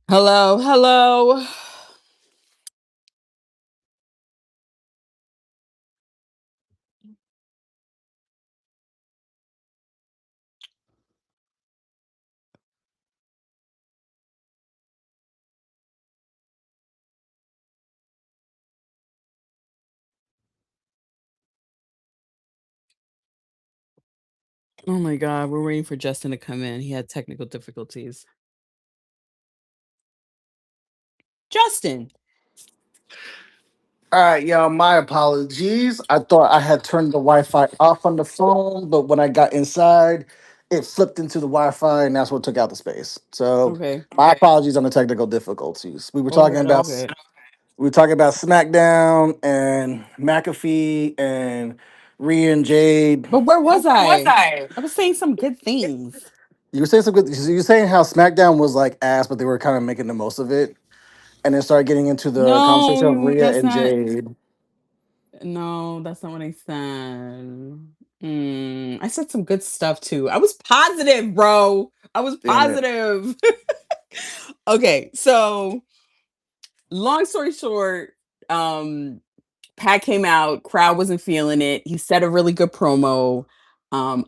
Hello, hello. Oh my God, we're waiting for Justin to come in. He had technical difficulties. Justin. All right, y'all. My apologies. I thought I had turned the Wi-Fi off on the phone, but when I got inside, it flipped into the Wi-Fi, and that's what took out the space. So, Okay. my apologies on the technical difficulties. Okay, okay. We were talking about SmackDown and McAfee and Rhea and Jade. But where was Where was I? I? I was saying some good things. You were saying some good. You were saying how SmackDown was like ass, but they were kind of making the most of it, and then started getting into the conversation of No, Rhea that's and not. Jade. No, that's not what I said. I said some good stuff too. I was positive, bro. I was Damn it. positive. Okay, so long story short, um, Pat came out, crowd wasn't feeling it. He said a really good promo.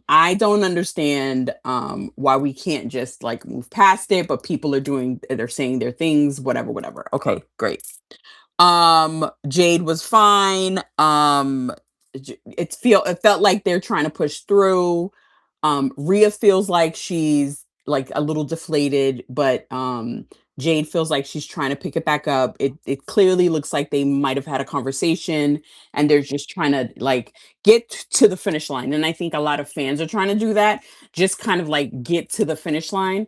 I don't understand why we can't just like move past it, but people are they're saying their things, whatever, whatever. Okay, great. Jade was fine. It felt like they're trying to push through. Rhea feels like she's like a little deflated, but Jade feels like she's trying to pick it back up. It clearly looks like they might have had a conversation and they're just trying to like get to the finish line. And I think a lot of fans are trying to do that, just kind of like get to the finish line.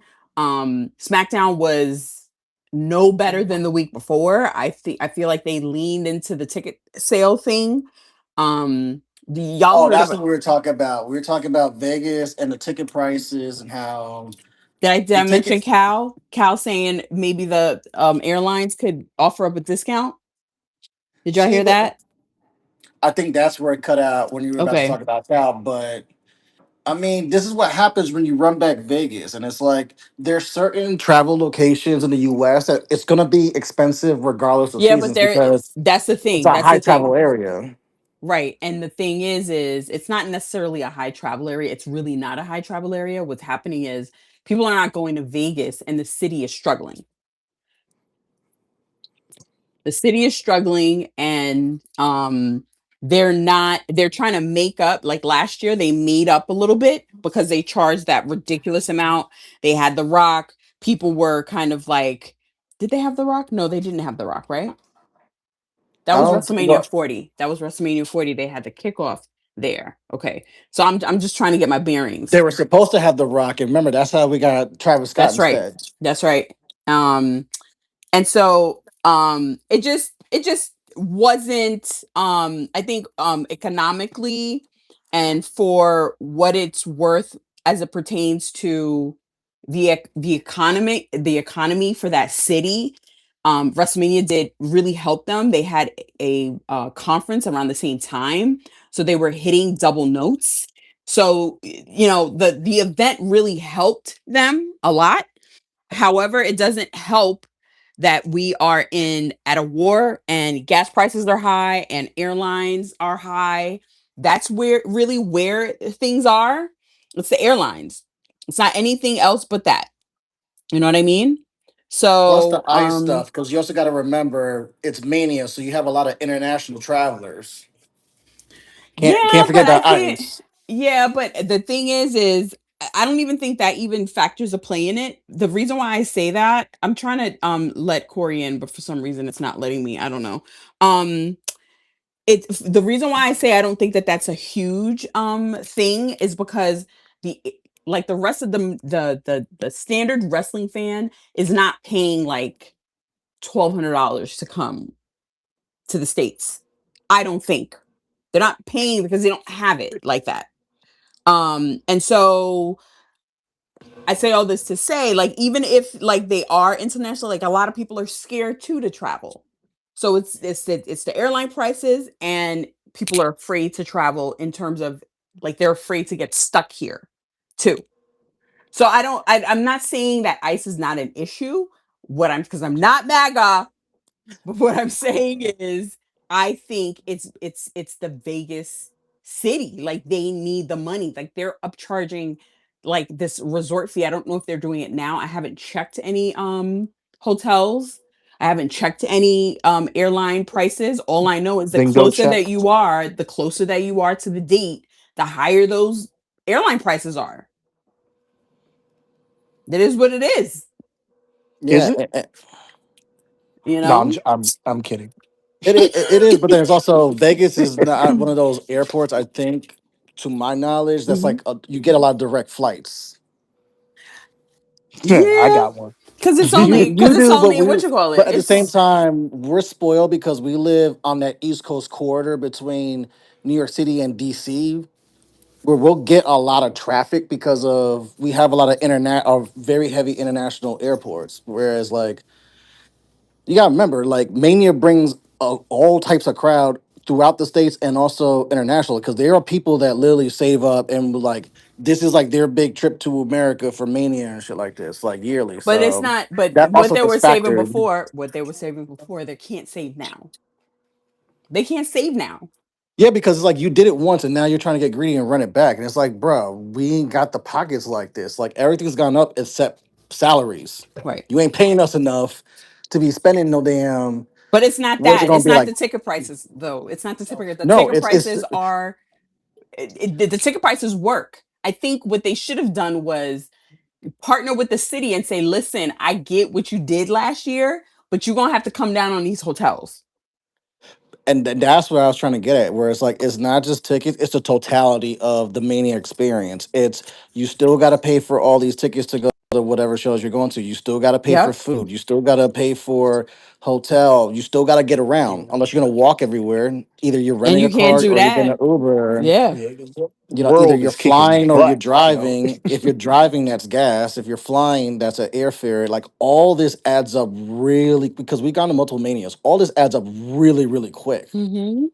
SmackDown was no better than the week before. I feel like they leaned into the ticket sale thing. Y'all Oh, heard that's about what we were talking about. We were talking about Vegas and the ticket prices and how did the I mention tickets. Cal? Cal saying maybe the airlines could offer up a discount. Did y'all See, hear but that? I think that's where it cut out when you were about to Okay. talk about that. But I mean, this is what happens when you run back Vegas, and it's like there's certain travel locations in the U.S. that it's gonna be expensive regardless of Yeah, but seasons there because that's the it's thing. a That's high the travel thing. area. Right. And the thing is it's not necessarily a high travel area. It's really not a high travel area. What's happening is people are not going to Vegas and the city is struggling. The city is struggling and they're trying to make up like last year they made up a little bit because they charged that ridiculous amount. They had the rock. People were kind of like, did they have the rock? No, they didn't have the rock, right? That I was don't. WrestleMania Well, 40. That was WrestleMania 40. They had the kickoff there. Okay. So I'm just trying to get my bearings. they were supposed to have the Rock, and remember that's how we got Travis Scott That's right. instead. That's right. Um and so it just wasn't I think economically and for what it's worth as it pertains to the economy for that city. WrestleMania did really help them. They had a conference around the same time, so they were hitting double notes. So you know the event really helped them a lot. However, it doesn't help that we are in at a war and gas prices are high and airlines are high. That's where things are. It's the airlines. It's not anything else but that. You know what I mean? Plus the So, ice stuff, because you also got to remember it's Mania, so you have a lot of international travelers. yeah, Can't but forget I the think ice. yeah, but the thing is I don't even think that even factors a play in it. The reason why I say that, I'm trying to let Corey in, but for some reason it's not letting me. I don't know. Um it's the reason why I say I don't think that that's a huge thing is because the like the rest of the standard wrestling fan is not paying like $1,200 to come to the states. I don't think they're not paying because they don't have it like that. And so I say all this to say, like, even if like they are international, like a lot of people are scared too to travel. So it's the airline prices, and people are afraid to travel in terms of like they're afraid to get stuck here too. So I'm not saying that ICE is not an issue. Because I'm not MAGA, but what I'm saying is, I think it's the Vegas city. Like they need the money. Like they're upcharging like this resort fee. I don't know if they're doing it now. I haven't checked any hotels. I haven't checked any airline prices. All I know is Bingo check. the closer that you are to the date, the higher those airline prices are. That is what it is, Is Yeah, it? you No, know? I'm kidding. it is. But then it's also Vegas is not one of those airports. I think, to my knowledge, that's Hmm. like you get a lot of direct flights. I Yeah, got one. You because it's do, but only what we you call it. but at the same It's time, we're spoiled because we live on that East Coast corridor between New York City and DC, where we'll get a lot of traffic because of we have a lot of internet of very heavy international airports. Whereas like you gotta remember, like Mania brings all types of crowd throughout the states and also international because there are people that literally save up and like this is like their big trip to America for Mania and shit like this, like yearly. but it's So not. But that also gets factored. what they were saving before, they can't save now. They can't save now. Yeah, because it's like you did it once and now you're trying to get greedy and run it back. And it's like, bro, we ain't got the pockets like this. Like everything's gone up except salaries. Right. You ain't paying us enough to be spending no damn. But it's not What is it that. gonna It's be not like? the ticket prices though. It's not the ticket. The No, ticket it's prices are the ticket prices work. I think what they should have done was partner with the city and say, "Listen, I get what you did last year, but you're gonna have to come down on these hotels." and that's what I was trying to get at. Where it's like it's not just tickets; it's the totality of the Mania experience. It's you still got to pay for all these tickets to go to whatever shows you're going to. You still got to pay for Yep. food. You still got to pay for hotel. You still got to get around unless you're gonna walk everywhere. Either you're And renting you a can't car do or you're getting that. an Uber. Yeah. Yeah, 'cause the You know, either world you're is kicking flying or you're butt right now. driving. If you're driving, that's gas. If you're flying, that's an airfare. Like all this adds up really because we got into multiple manias. All this adds up really, really quick. Mm-hmm.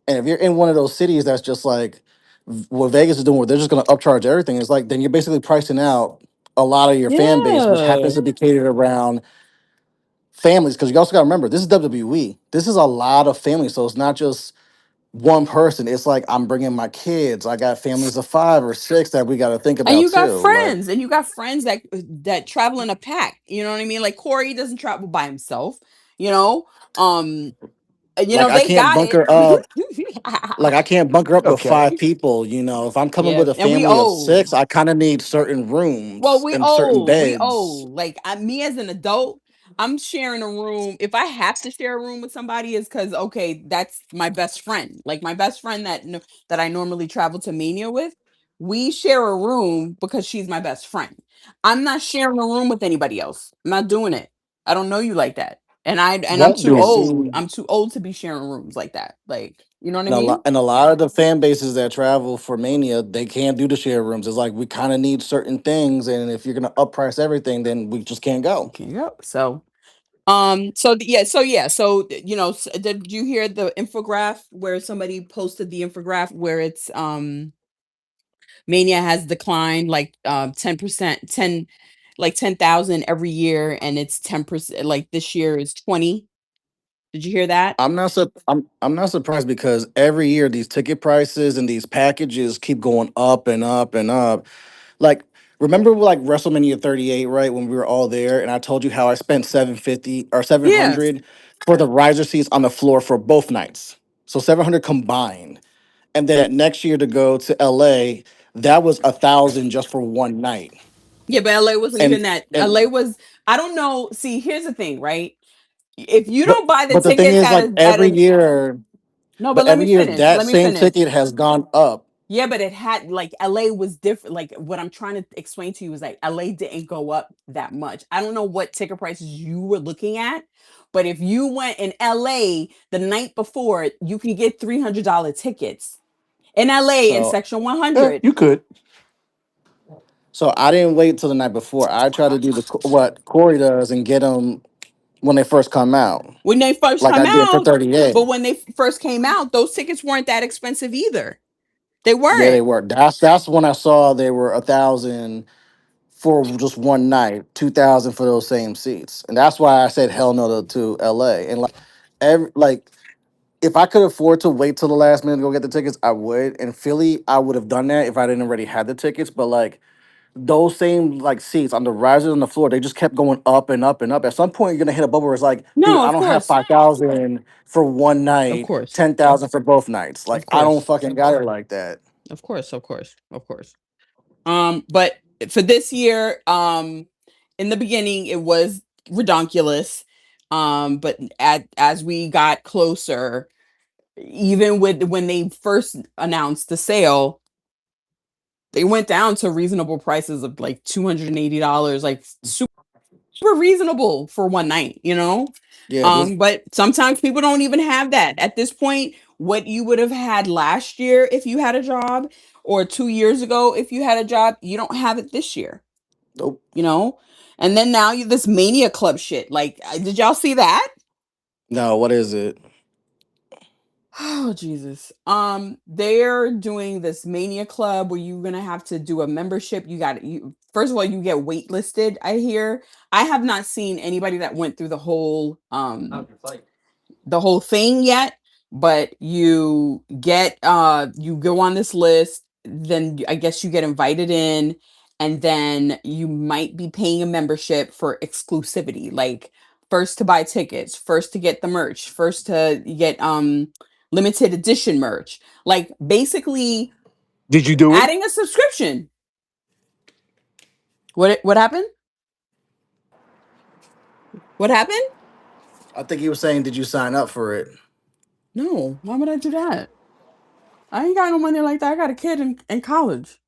And if you're in one of those cities that's just like what Vegas is doing, where they're just going to upcharge everything, it's like then you're basically pricing out a lot of your fan base, which happens Yeah. to be catered around families. Because you also got to remember, this is WWE. This is a lot of families, so it's not just one person. It's like I'm bringing my kids. I got families of 5 or 6 that we got to think And about you got too. Like, friends, that travel in a pack. You know what I mean? Like Corey doesn't travel by himself. You know, um, like I they can't got it. bunker up. Like I can't bunker up with Okay. 5 people. If I'm coming Yeah, with a and we family of old. 6, I kind of need certain Well, rooms and certain we beds. old. Like me as an adult, I'm sharing a room. If I have to share a room with somebody, is because okay, that's my best friend. Like my best friend that I normally travel to Mania with. We share a room because she's my best friend. I'm not sharing a room with anybody else. I'm not doing it. I don't know you like that, and I'm Won't too do it. old. See, I'm too old to be sharing rooms like that. Like you know what I and mean? a lot of the fan bases that travel for Mania, they can't do the share rooms. It's like we kind of need certain things, and if you're gonna upprice everything, then we just can't go. Okay, yep. Did you hear the infograph where somebody posted the infograph where it's Mania has declined like 10%, 10 like 10,000 every year, and it's 10%, like this year is 20. Did you hear that? I'm not surprised because every year these ticket prices and these packages keep going up and up and up. Like, remember like WrestleMania 38, right? When we were all there, and I told you how I spent 750 or Yeah. 700 for the riser seats on the floor for both nights. So 700 combined. And then that next year to go to LA, that was 1,000 just for one night. Yeah, but LA wasn't And even that. LA and was, I don't know. See, here's the thing, right? If you but don't buy the but the thing tickets is like at a but let me every year finish. that Let me same finish. ticket has gone up. Yeah, but it had like LA was different. Like what I'm trying to explain to you is like LA didn't go up that much. I don't know what ticket prices you were looking at, but if you went in LA the night before, you can get $300 tickets in LA in So section Yeah, 100. you could. so I didn't wait till the night before. I try to do what Corey does and get them when they first come out, When they first like come I did for out, 38. but when they first came out, those tickets weren't that expensive either. They Yeah, weren't. they were. That's when I saw they were 1,000 for just one night, 2,000 for those same seats, and that's why I said hell no to LA. And like, like if I could afford to wait till the last minute to go get the tickets, I would. In Philly, I would have done that if I didn't already have the tickets. But like those same like seats on the risers on the floor, they just kept going up and up and up. At some point, you're gonna hit a bubble where it's like, dude, No, I of don't have course. 5,000 for one Of night, course. 10,000 for both nights. Like Of I don't course. fucking got it like that. Of course. Of course. Of course. But for this year, in the beginning it was redonkulous. But as we got closer, even with when they first announced the sale, they went down to reasonable prices of like $280, like super reasonable for one night, you know? Yeah, this But sometimes people don't even have that. At this point, what you would have had last year if you had a job, or 2 years ago if you had a job, you don't have it this year, nope. you know? And then now you this mania club shit. Like, did y'all see that? No, what is it? Oh Jesus. They're doing this mania club where you're gonna have to do a membership. You got you first of all, you get waitlisted, I hear. I have not seen anybody that went through the whole thing yet, but you go on this list, then I guess you get invited in, and then you might be paying a membership for exclusivity, like first to buy tickets, first to get the merch, first to get limited edition merch, like basically Did you do it? adding a subscription. What happened? What happened? I think he was saying, did you sign up for it? No, why would I do that? I ain't got no money like that. I got a kid in college.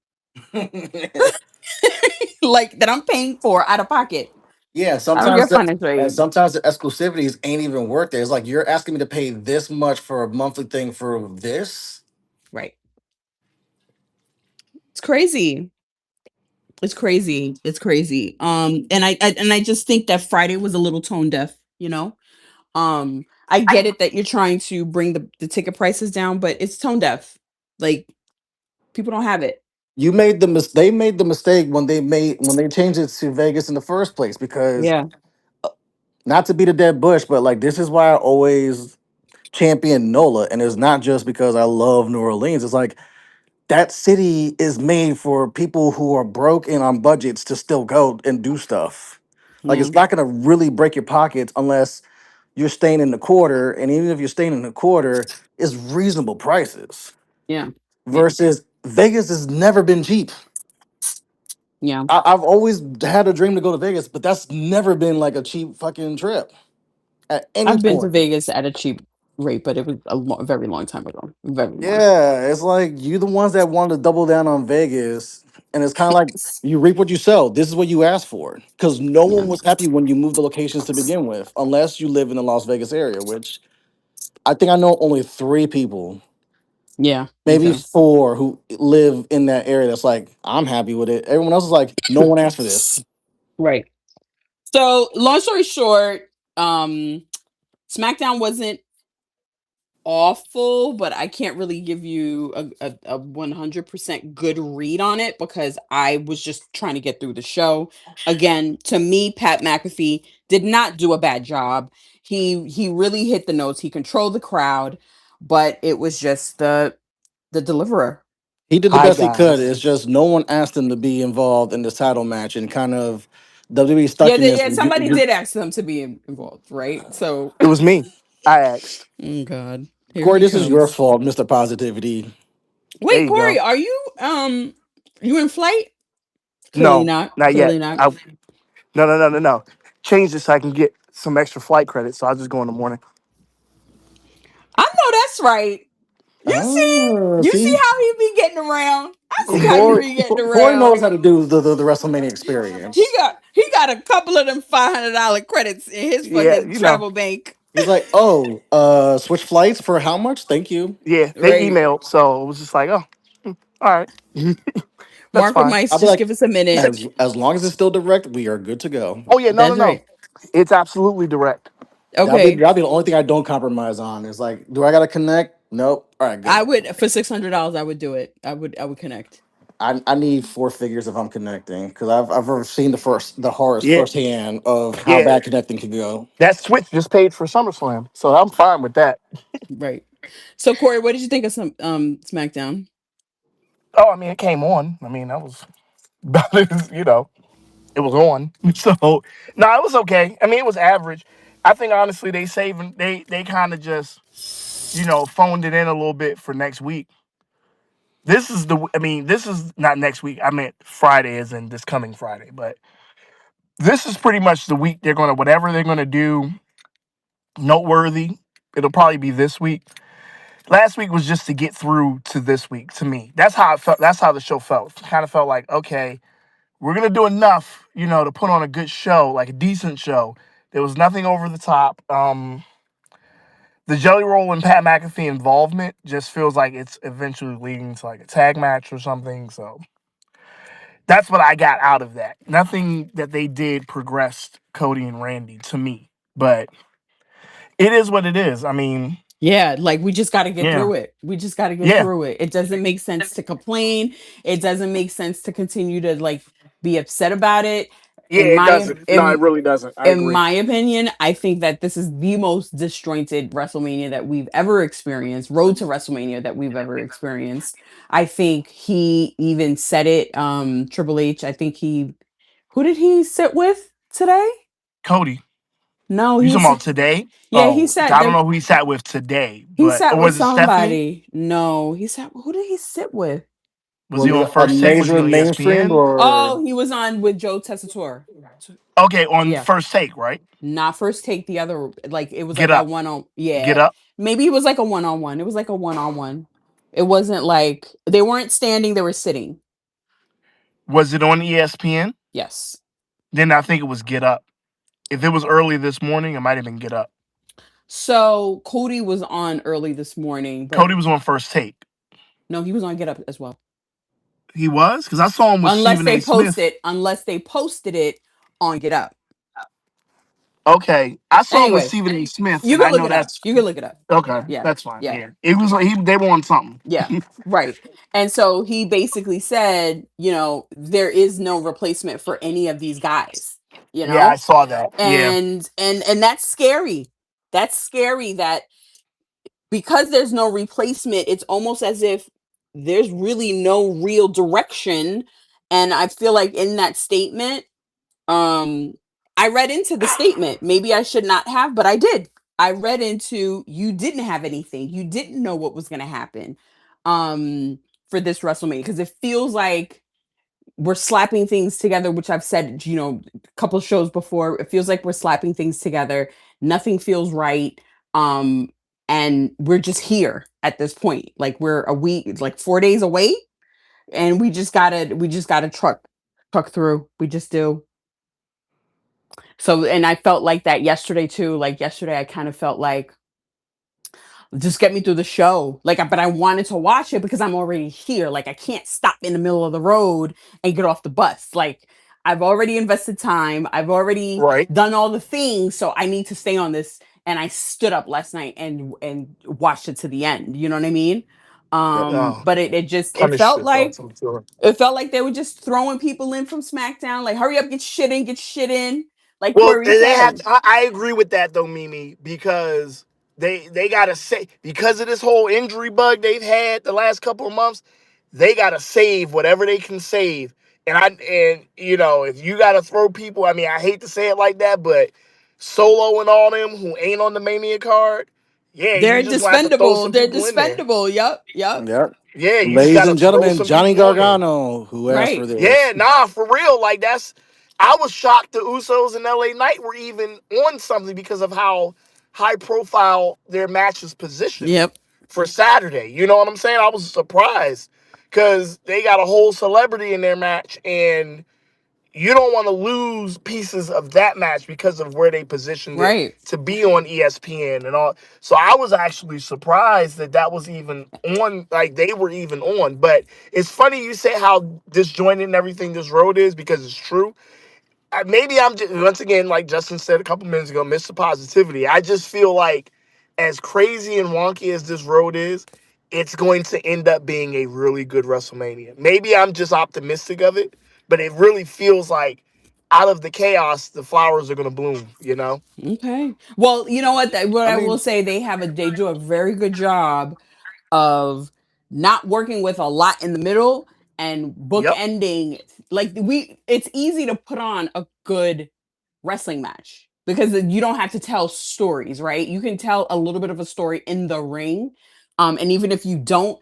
Like that I'm paying for out of pocket. Yeah, I don't sometimes get the financial and aid. sometimes the exclusivities ain't even worth it. It's like you're asking me to pay this much for a monthly thing for this. Right. It's crazy. It's crazy. It's crazy. And I just think that Friday was a little tone deaf, you know? I get it that you're trying to bring the ticket prices down, but it's tone deaf. Like people don't have it. They made the mistake when they changed it to Vegas in the first place because Yeah. not to beat a dead bush, but like this is why I always champion NOLA, and it's not just because I love New Orleans. It's like that city is made for people who are broke and on budgets to still go and do stuff. Like Yeah. it's not gonna really break your pockets unless you're staying in the quarter, and even if you're staying in the quarter, it's reasonable prices. Yeah. Yeah. Versus Vegas has never been cheap. Yeah. I've always had a dream to go to Vegas, but that's never been like a cheap fucking trip at any I've been to point. Vegas at a cheap rate, but it was very long time ago. Very long. Yeah, it's like you the ones that wanted to double down on Vegas, and it's kind of like you reap what you sow. This is what you asked for, because no Yeah. one was happy when you moved the locations to begin with, unless you live in the Las Vegas area, which I think I know only three people, Yeah. Me maybe too. four, who live in that area. That's like I'm happy with it. Everyone else is like, no one asked for this. Right. So long story short, SmackDown wasn't awful, but I can't really give you a 100% good read on it because I was just trying to get through the show. Again, to me, Pat McAfee did not do a bad job. He really hit the notes. He controlled the crowd, but it was just the deliverer. He did the Hi best he could. guys. It's just no one asked him to be involved in this title match, and kind of WWE Yeah, stuck in this. yeah. Somebody did ask them to be involved, right? So, It was me. I asked. oh God, here Corey, he this is your comes. fault, Mr. Positivity. There Wait, you Corey, go. are you in flight? Clearly No, not. not yet. Clearly not. No. Change this so I can get some extra flight credit. So I'll just go in the morning. I know that's right. You see? Oh, You see see, how he be getting around? I see how Yeah. you Corey, be getting Corey knows around. how to do the WrestleMania He experience. got he got a couple of them $500 credits in his Yeah, fucking travel bank. He's like, oh, switch flights for how much? Thank you. Yeah, they Right. emailed, so it was just like, oh, all right, that's Marco fine. Mice, I'll be just like, give us a minute. as long as it's still direct, we are good to go. Oh yeah, That's no. right. It's absolutely direct. Okay. That'll be the only thing I don't compromise on. Is like, do I gotta connect? Nope. All right, I good. would for $600, I would do it. I would connect. I need four figures if I'm connecting because I've ever seen the horrors Yeah, firsthand of how yeah. bad connecting can go. That Switch just paid for SummerSlam, so I'm fine with that. Right. So Corey, what did you think of some SmackDown? Oh, I mean, it came on. I mean, that was about as it was on. So no, it was okay. I mean, it was average. I think honestly, they kind of just phoned it in a little bit for next week. This is not next week. I meant Friday, as in this coming Friday. But this is pretty much the week they're gonna whatever they're gonna do noteworthy. It'll probably be this week. Last week was just to get through to this week. To me, that's how it felt. That's how the show felt. Kind of felt like, okay, we're gonna do enough, to put on a good show, like a decent show. There was nothing over the top. The Jelly Roll and Pat McAfee involvement just feels like it's eventually leading to like a tag match or something. So that's what I got out of that. Nothing that they did progressed Cody and Randy to me, but it is what it is. I mean, Yeah, like we just got to get yeah, through it. We just got to get yeah, through it. It doesn't make sense to complain. It doesn't make sense to continue to like be upset about it. yeah. In It my doesn't. No, it really doesn't. I in agree. my opinion, I think that this is the most disjointed WrestleMania that we've ever experienced, road to WrestleMania that we've ever experienced. I think he even said it, Triple H. I think who did he sit with today? Cody, No, you talking about today? yeah, he Oh, said I don't there, know who he sat with today, he but sat or with was it Stephanie? somebody. No, he sat, who did he sit with? Was Was he it on a First Take? Was he major on mainstream ESPN? or Oh, he was on with Joe Tessitore. Okay, on Yeah. First Take, right? Not First Take, the other, like it was Get like a up, one on, get yeah. up. Maybe it was like a one on one. It was like a one on one. It wasn't like they weren't standing, they were sitting. Was it on ESPN? Yes. Then I think it was Get Up. If it was early this morning, it might have been Get Up. So Cody was on early this morning, but Cody was on First Take. no, he was on Get Up as well. He was because I saw him with Stephen A. Smith. Unless they posted it on Get Up. Okay, I saw him with Anyway, Stephen A. Smith, you and can I look know it up. that's You can look it up. okay. Yeah. That's fine. Yeah. Yeah, it was like they were on something. Yeah, right. And so he basically said, there is no replacement for any of these guys, you Yeah, I know? saw that. Yeah, And that's scary. That's scary that because there's no replacement, it's almost as if there's really no real direction. And I feel like in that statement, um I read into the statement. Maybe I should not have, but I did. I read into you didn't have anything. You didn't know what was going to happen for this WrestleMania because it feels like we're slapping things together, which I've said, a couple shows before. It feels like we're slapping things together. Nothing feels right. Um and we're just here at this point. Like we're a week, like 4 days away, and we just got to truck through. We just do. So, and I felt like that yesterday too. Like yesterday, I kind of felt like just get me through the show. Like, but I wanted to watch it because I'm already here. Like, I can't stop in the middle of the road and get off the bus. Like, I've already invested time. I've already right. done all the things. So I need to stay on this. And I stood up last night and watched it to the end. You know what I mean? That, But it just punish yourself. I'm sure. it felt like they were just throwing people in from SmackDown. Like, hurry up, get shit in. Like Well, Corey they have. said. I agree with that though, Mimi, because they gotta say because of this whole injury bug they've had the last couple of months, they gotta save whatever they can save. And if you gotta throw people, I mean, I hate to say it like that, but Solo and all them who ain't on the Mania card, yeah, you They're just gonna have to throw dispendable. some They're people in there. dispendable. Yep. Yep. yeah. Yeah, you just Ladies gotta and throw gentlemen, some Johnny people on there. Gargano, who asked for Right. this. Yeah, nah, for real. Like that's I was shocked the Usos and LA Knight were even on something because of how high profile their match is positioned Yep. for Saturday. You know what I'm saying? I was surprised because they got a whole celebrity in their match, and you don't want to lose pieces of that match because of where they positioned it Right. to be on ESPN and all. So I was actually surprised that that was even on, like they were even on. But it's funny you say how disjointed and everything this road is because it's true. Maybe I'm just, once again, like Justin said a couple minutes ago, Mr. Positivity. I just feel like as crazy and wonky as this road is, it's going to end up being a really good WrestleMania. Maybe I'm just optimistic of it, but it really feels like out of the chaos, the flowers are going to bloom, you know? Okay. Well, you know what? What I I will mean, say, they do a very good job of not working with a lot in the middle and Yep. bookending. Like it's easy to put on a good wrestling match because you don't have to tell stories, right? You can tell a little bit of a story in the ring. And even if you don't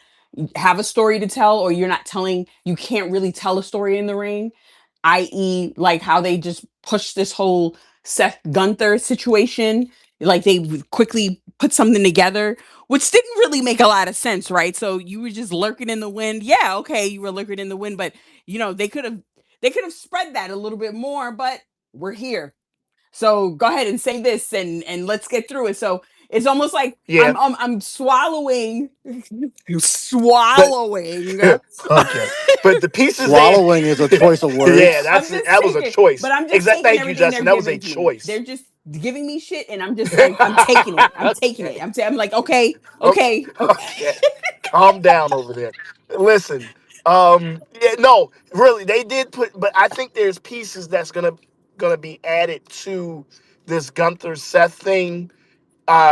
have a story to tell, or you're not telling, you can't really tell a story in the ring, i.e., like how they just pushed this whole Seth Gunther situation. Like they quickly put something together, which didn't really make a lot of sense, right? So you were just lurking in the wind. Yeah, okay, you were lurking in the wind, but they could have spread that a little bit more, but we're here. So go ahead and say this, and let's get through it. So it's almost like Yeah. I'm swallowing But swallowing. okay. But the pieces they swallowing is a choice of yeah, words. I'm just that was a taking, choice. but I'm just Exact. taking Thank you, everything they're Justin. That was a giving to me. choice. They're just giving me shit, and I'm taking it. I'm taking it. Okay. I'm like, okay, Okay. okay, okay. Okay. Calm down over there. Listen. Yeah, no, really, they did put, but I think there's pieces that's gonna be added to this Gunther Seth thing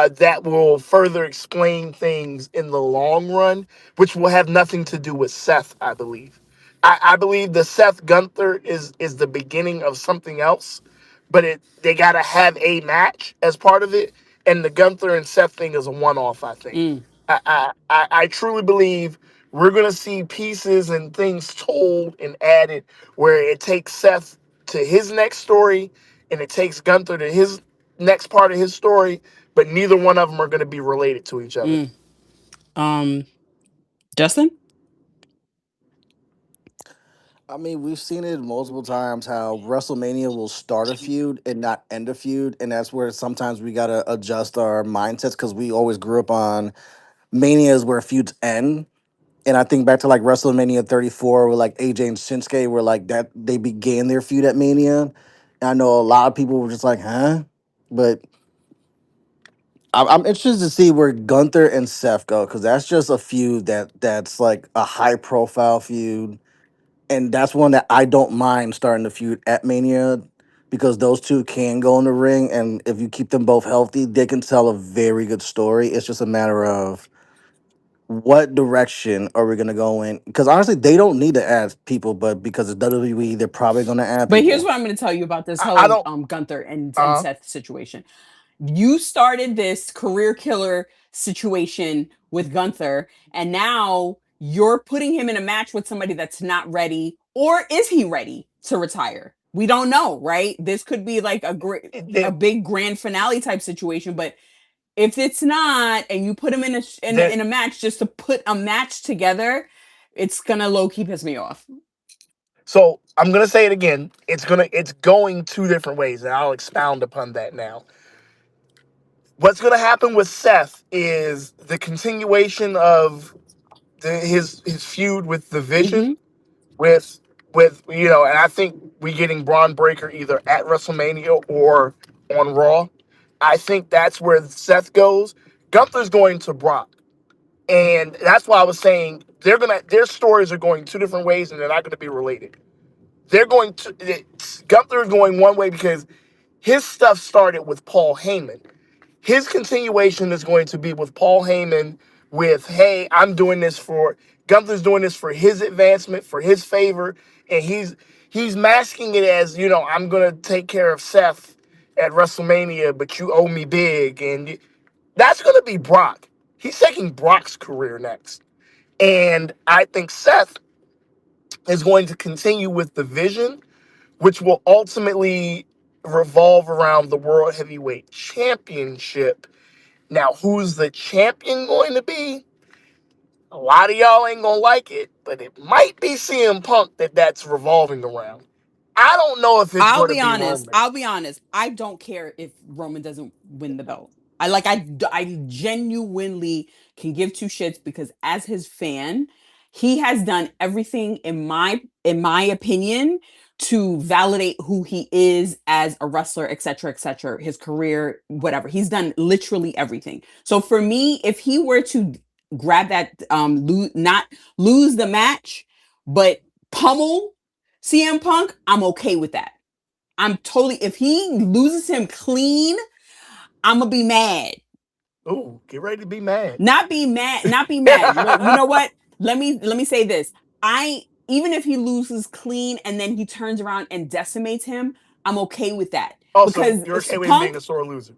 that will further explain things in the long run, which will have nothing to do with Seth, I believe. I believe the Seth Gunther is the beginning of something else, but they gotta have a match as part of it, and the Gunther and Seth thing is a one off, I think. Mm. I truly believe we're gonna see pieces and things told and added where it takes Seth to his next story and it takes Gunther to his next part of his story, but neither one of them are gonna be related to each other. Mm. Um, Justin. I mean, we've seen it multiple times how WrestleMania will start a feud and not end a feud, and that's where sometimes we gotta adjust our mindsets because we always grew up on manias where feuds end. And I think back to like WrestleMania 34 with like AJ and Shinsuke, where like that they began their feud at Mania. And I know a lot of people were just like, huh? But I'm interested to see where Gunther and Seth go because that's just a feud that's like a high profile feud, and that's one that I don't mind starting the feud at Mania because those two can go in the ring, and if you keep them both healthy, they can tell a very good story. It's just a matter of what direction are we gonna go in? Because honestly, they don't need to add people, but because it's WWE, they're probably gonna add But here's people. what I'm going to tell you about this I whole don't. Gunther and Uh, Seth situation. You started this career killer situation with Gunther, and now you're putting him in a match with somebody that's not ready, or is he ready to retire? We don't know, right? This could be like a there, big grand finale type situation, but if it's not, and you put him in there. in a match just to put a match together, it's gonna low key piss me off. So I'm gonna say it again. It's going two different ways, and I'll expound upon that now. What's gonna happen with Seth is the continuation of his feud with the Mm-hmm. Vision, with you know, and I think we getting Braun Breaker either at WrestleMania or on Raw. I think that's where Seth goes. Gunther's going to Brock, and that's why I was saying their stories are going two different ways, and they're not going to be related. They're going to Gunther is going one way because his stuff started with Paul Heyman. His continuation is going to be with Paul Heyman with, hey, I'm doing this for Gunther's doing this for his advancement, for his favor, and he's masking it as, you know, I'm gonna take care of Seth at WrestleMania, but you owe me big, and that's gonna be Brock. He's taking Brock's career next, and I think Seth is going to continue with the vision, which will ultimately revolve around the World Heavyweight Championship. Now, who's the champion going to be? A lot of y'all ain't gonna like it, but it might be CM Punk that's revolving around. I don't know if it's I'll going to be be honest. Roman. I'll be honest. I don't care if Roman doesn't win the belt. I genuinely can give two shits because as his fan, he has done everything in my opinion to validate who he is as a wrestler, etc., etc., his career, whatever. He's done literally everything. So for me, if he were to grab that not lose the match, but pummel CM Punk, I'm okay with that. I'm totally if he loses him clean, I'm gonna be mad. Ooh, get ready to be mad. Not be mad, not be mad. No, you know what? Let me say this. I even if he loses clean and then he turns around and decimates him, I'm okay with that. Also, Because you're okay with him being Punk, a sore loser.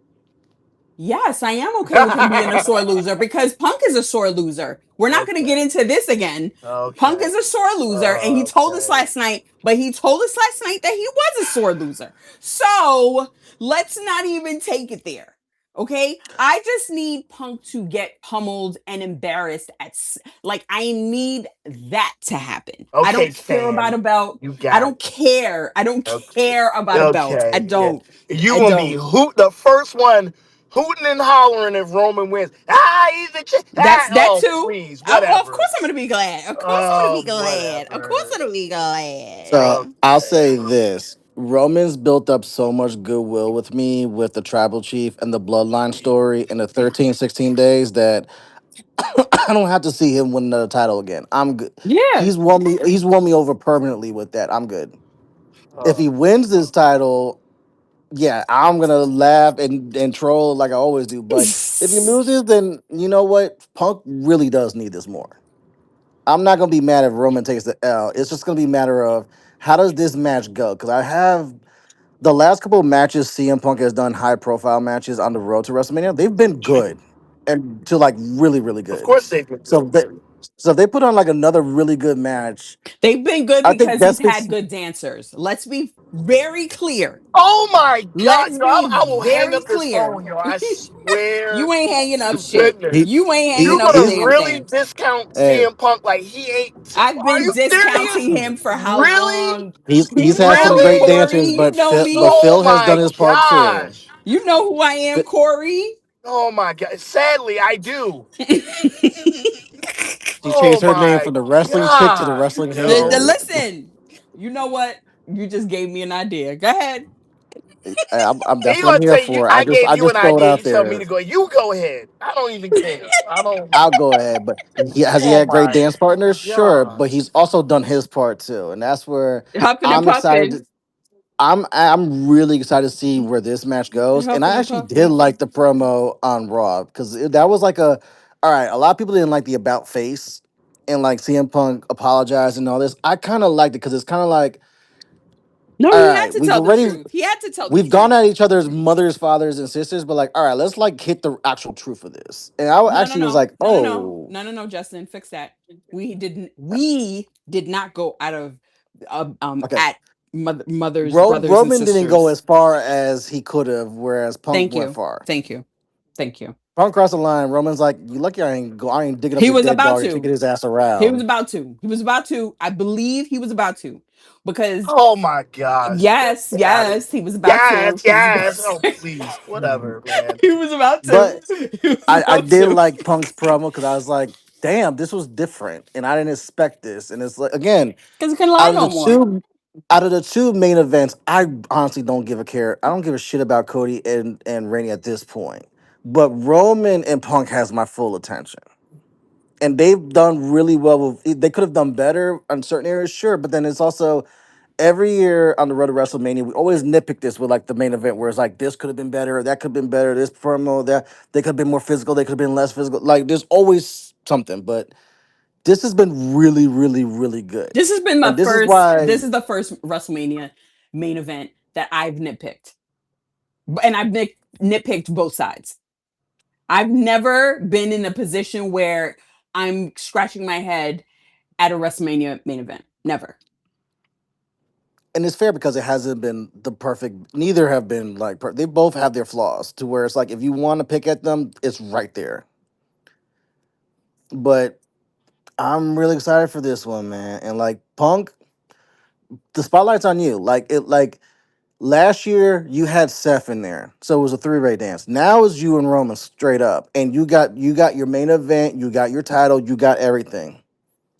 yes, I am okay with him being a sore loser because Punk is a sore loser. We're not going to get Okay. into this again. Punk Okay. is a sore loser, and he told us Okay. last night, but he told us last night that he was a sore loser. So let's not even take it there. Okay, I just need Punk to get pummeled and embarrassed like I need that to happen. I Okay, don't care Stan. about a belt. You I got don't it. care. I don't Okay. care about a belt. I Okay. Yeah. don't. You I gonna be don't. hoot the first one hooting and hollering if Roman wins. Ah, he's the That's that oh too. please, Well, of whatever. course I'm gonna be glad. Of course I'm gonna Oh be glad. Of course whatever. I'm gonna be glad. So I'll Okay. say this. Roman's built up so much goodwill with me with the tribal chief and the bloodline story in the 13, 16 days that I don't have to see him win the title again. I'm good. Yeah. He's won me over permanently with that. I'm good. If Oh, he wins this title, yeah, I'm gonna laugh and troll like I always do. But if he loses, then you know what? Punk really does need this more. I'm not gonna be mad if Roman takes the L. It's just gonna be a matter of how does this match go? Because I have the last couple of matches CM Punk has done high profile matches on the road to WrestleMania. They've been good and to like really really of good. course they've been So good. if they, so if they put on like another really good match, They've been good I think because he's that's had good dancers. Let's be very clear. Oh my God! Let's Yo, be I will hang very up this clear. phone, yo. I swear You ain't hanging up to shit. goodness. he, You ain't You hanging up a gonna he's damn really thing. discount hey, CM Punk like he ain't? I've Are been you serious? discounting him for how Really? long? he's had some great Really? Corey, dancers, you but know me. Oh Phil has done my his part too. gosh! You know who I am, Fi- Corey. Oh my God! Sadly, I do. She Oh changed her name my from the wrestling chick to the gosh, wrestling yo! hater. Listen, you know what? You just gave me an idea. Go ahead. And you That's what I'm gonna here say you? for. I gave I you an just throw it idea. out You tell me there. to go. You go ahead. I don't even care. I don't. I'll go ahead, but has he Oh had great my dance partners? Sure, but gosh! he's also done his part too, and that's where Huffing and I'm excited. puffing. I'm really excited to see where this match goes, and Huffing I and actually did puffing. like the promo on Raw because that was like a all right. A lot of people didn't like the about face and like CM Punk apologized and all this. I kind of liked it because it's kind of like No, all he had right, to tell the truth. He had to tell the we've gone truth. at each other's mothers, fathers, and sisters, but like all right, let's like hit the actual truth of this. And I No, no, actually was no, like, no, no, no, oh. no, no, no, Justin, fix that. We didn't. We did not go out of Okay, at mothers, brothers, and Roman didn't go sisters. as far as he could have, whereas Punk Thank went you, far. thank you, thank you. Punk crossed the line. Roman's like, "You lucky I ain't digging up He your was dead about dog and to. taking his ass He was around." about to. He was about to. I believe he was about to, because Oh my gosh! yes, Get out of yes, he was about Yes, to. He was about yes. Oh to. please, whatever, man. He was about to. But He was I about did to. like Punk's promo because I was like, "Damn, this was different," and I didn't expect this. And it's like again, Because he couldn't lie out of no the more. two, out of the two main events, I honestly don't give a care. I don't give a shit about Cody and Randy at this point. But Roman and Punk has my full attention. And they've done really well with they could have done better on certain areas, sure. But then it's also every year on the road to WrestleMania, we always nitpick this with like the main event where it's like this could have been better, or that could have been better, this promo, that they could have been more physical, they could have been less physical. Like there's always something, but this has been really, really, really good. This has been my And this is first. why This is the first WrestleMania main event that I've nitpicked, and I've nitpicked both sides. I've never been in a position where I'm scratching my head at a WrestleMania main event. Never. and it's fair because it hasn't been the perfect neither have been like they both have their flaws to where it's like if you want to pick at them, it's right there. But I'm really excited for this one, man. And like Punk, the spotlight's on you. Like last year you had Seth in there, so it was a three-way dance. Now it's you and Roman straight up, and you got your main event, you got your title, you got everything.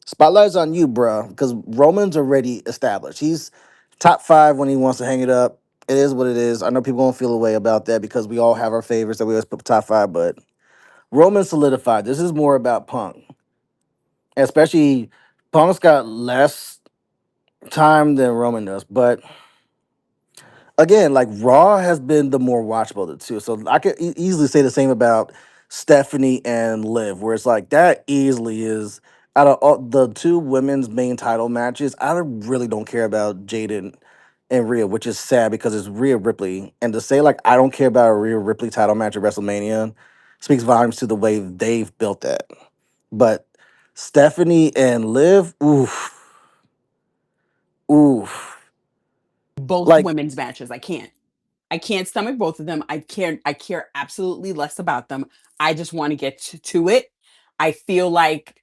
Spotlight's on you, bro, because Roman's already established. He's top five when he wants to hang it up. It is what it is. I know people gonna feel a way about that because we all have our favorites that we always put top five, but Roman solidified. This is more about Punk, especially Punk's got less time than Roman does, but again, like Raw has been the more watchable of the two. So I could easily say the same about Stephanie and Liv, where it's like that easily is out of all the two women's main title matches. Really don't care about Jaden and Rhea, which is sad because it's Rhea Ripley. And to say like I don't care about a Rhea Ripley title match at WrestleMania speaks volumes to the way they've built that. But Stephanie and Liv, oof, oof. Both Like, women's matches. I can't. I can't stomach both of them. I care absolutely less about them. I just want to get to it. I feel like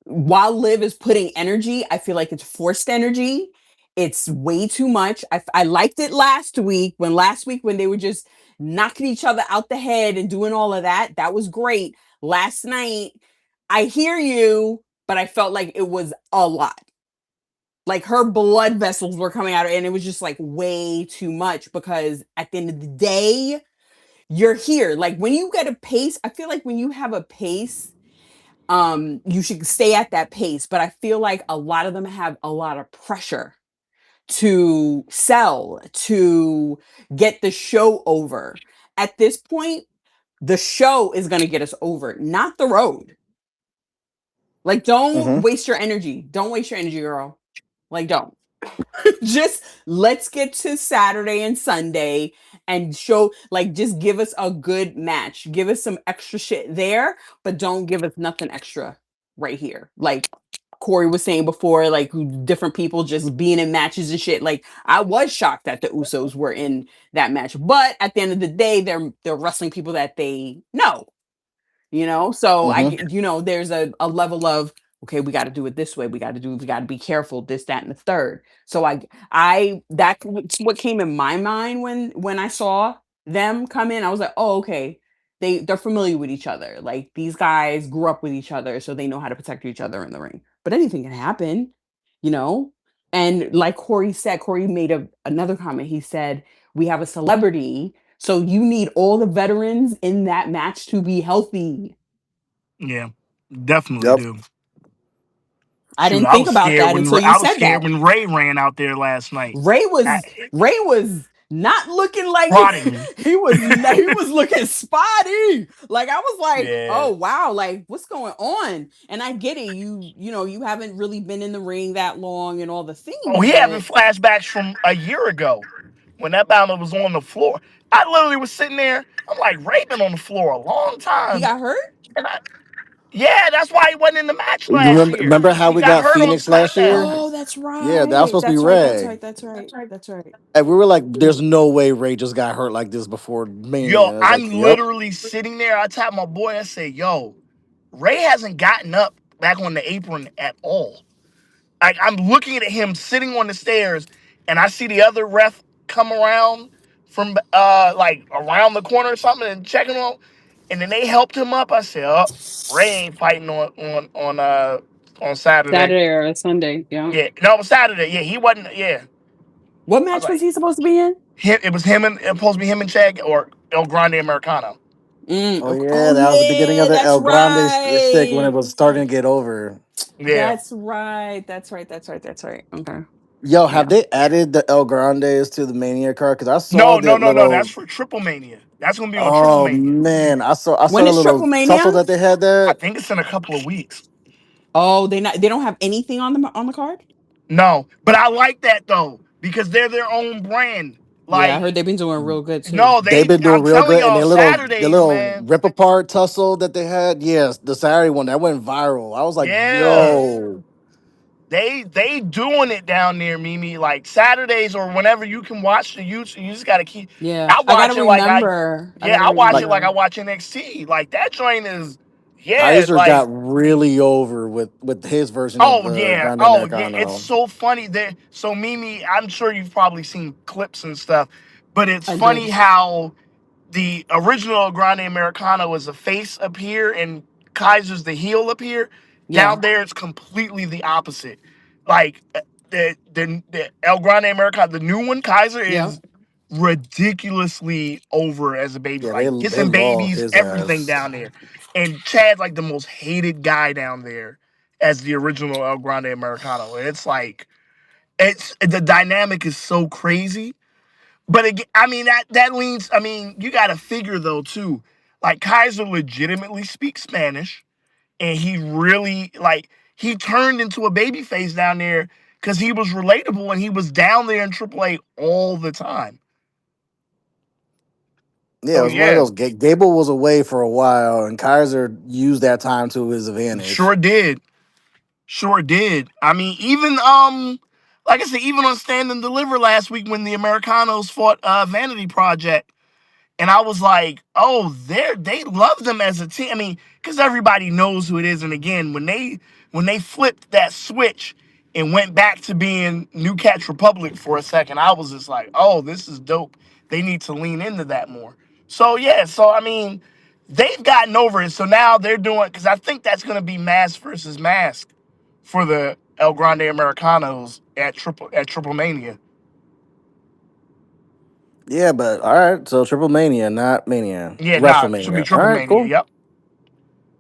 while Liv is putting energy, I feel like it's forced energy. It's way too much. I liked it last week when they were just knocking each other out the head and doing all of that. That was great. Last night, I hear you, but I felt like it was a lot. Like her blood vessels were coming out, and it was just like way too much because at the end of the day, you're here. Like when you get a pace, I feel like when you have a pace, you should stay at that pace. But I feel like a lot of them have a lot of pressure to sell, to get the show over. At this point, the show is going to get us over, not the road. Like, don't mhm. waste your energy. Don't waste your energy, girl. Like, don't. Just let's get to Saturday and Sunday and show, like, just give us a good match. Give us some extra shit there, but don't give us nothing extra right here. Like Corey was saying before, like different people just being in matches and shit. Like I was shocked that the Usos were in that match, but at the end of the day, they're wrestling people that they know, so Mhm. there's a level of, okay, we got to do it this way, we got to be careful, this, that, and the third. So that's what came in my mind when I saw them come in. I was like, oh, okay, they're familiar with each other, like these guys grew up with each other, so they know how to protect each other in the ring, but anything can happen, you know and like Corey made another comment. He said, we have a celebrity, so you need all the veterans in that match to be healthy. Yeah, definitely Yep. do. I Shoot, didn't think about that until you I was said scared that. when Ray ran out there last night. Ray I, was Ray was not looking like prodding. he was looking spotty. Like I was like, Yeah. oh wow, like what's going on? And I get it. You haven't really been in the ring that long and all the Oh, things, he having but flashbacks from a year ago when that battle was on the floor. I literally was sitting there. I'm like, Ray been on the floor a long he time, got hurt. and yeah, that's why he wasn't in the match You last year. remember how He we got got hurt on Phoenix last SmackDown. year? Oh, that's Yeah, that was right. supposed to be That's right. That's Ray. right. That's right. That's right. And we were like, there's no way Ray just got hurt like this before Yo, Mania. And I was like, I'm yep. literally sitting there. I tapped my boy. I said, "Yo, Ray hasn't gotten up back on the apron at all." Like I'm looking at him sitting on the stairs, and I see the other ref come around from like around the corner or something and checking on, and then they helped him up. I said, "Oh, Ray ain't fighting on Saturday." Saturday or Sunday. Yeah. Yeah, no, it was Saturday. Yeah, he wasn't. Yeah, What I was match was like, he supposed to be in? it was him and it was supposed to be him and Chad or El Grande Americano. Oh Oh yeah, that was the beginning of yeah, the that's El Grande stick when it right. was starting to get over. Yeah, That's right. That's right. That's right. That's right. Okay. Yo, have Yeah. they added the El Grandes to the Mania card? Because I saw no, no, that no, no. That's little. for Triple Mania. That's gonna be on Triple Oh Mania. man, I saw When the is little Triple tussle Mania? that they had I that. think it's in a couple of weeks. Oh, they don't have anything on the card. No, but I like that though because they're their own brand. Yeah, I heard Like, they've been doing real good too. no, They've been doing I'm real telling good, and y'all, their Saturdays, little man. rip apart tussle that they had. Yes, the Saturday one that went viral. I was like, Yeah, yo, they doing it down there, Mimi. Like Saturdays or whenever you can watch the YouTube, you just gotta keep. Yeah, I I gotta watch it like I, remember. I yeah, gotta I watch it like like I remember. watch NXT. Like that joint is, yeah, Kaiser like got really over with his version of oh the yeah, Grande oh yeah. It's Americano. so funny that so Mimi. I'm sure you've probably seen clips and stuff, but it's I funny did. how the original Grande Americano was a face up here and Kaiser's the heel up here. Yeah. Down there, it's completely the opposite. Like the El Grande Americano, the new one, Kaiser Yeah. is ridiculously over as a baby, Yeah, like they kissing law babies, his everything ass. down there. And Chad's like the most hated guy down there as the original El Grande Americano. And it's like it's the dynamic is so crazy. But again, I mean that leans. I mean, you got to figure though too. Like Kaiser legitimately speaks Spanish, and he really like he turned into a baby face down there because he was relatable and he was down there in AAA all the time. Yeah, it So was one of yeah, those. Gable was away for a while, and Kaiser used that time to his advantage. sure did, sure did. I mean, even like I said, even on Stand and Deliver last week when the Americanos fought Vanity Project. And I was like, oh, they love them as a team. I mean, because everybody knows who it is. And again, when they flipped that switch and went back to being New Catch Republic for a second, I was just like, oh, this is dope. They need to lean into that more. So yeah, so I mean, they've gotten over it. So now they're doing because I think that's gonna be mask versus mask for the El Grande Americanos at Triple Mania. Yeah, but all right. So Triple Mania, not Mania, Yeah, nah, it should be WrestleMania. All Triple right, Mania. cool. Yep.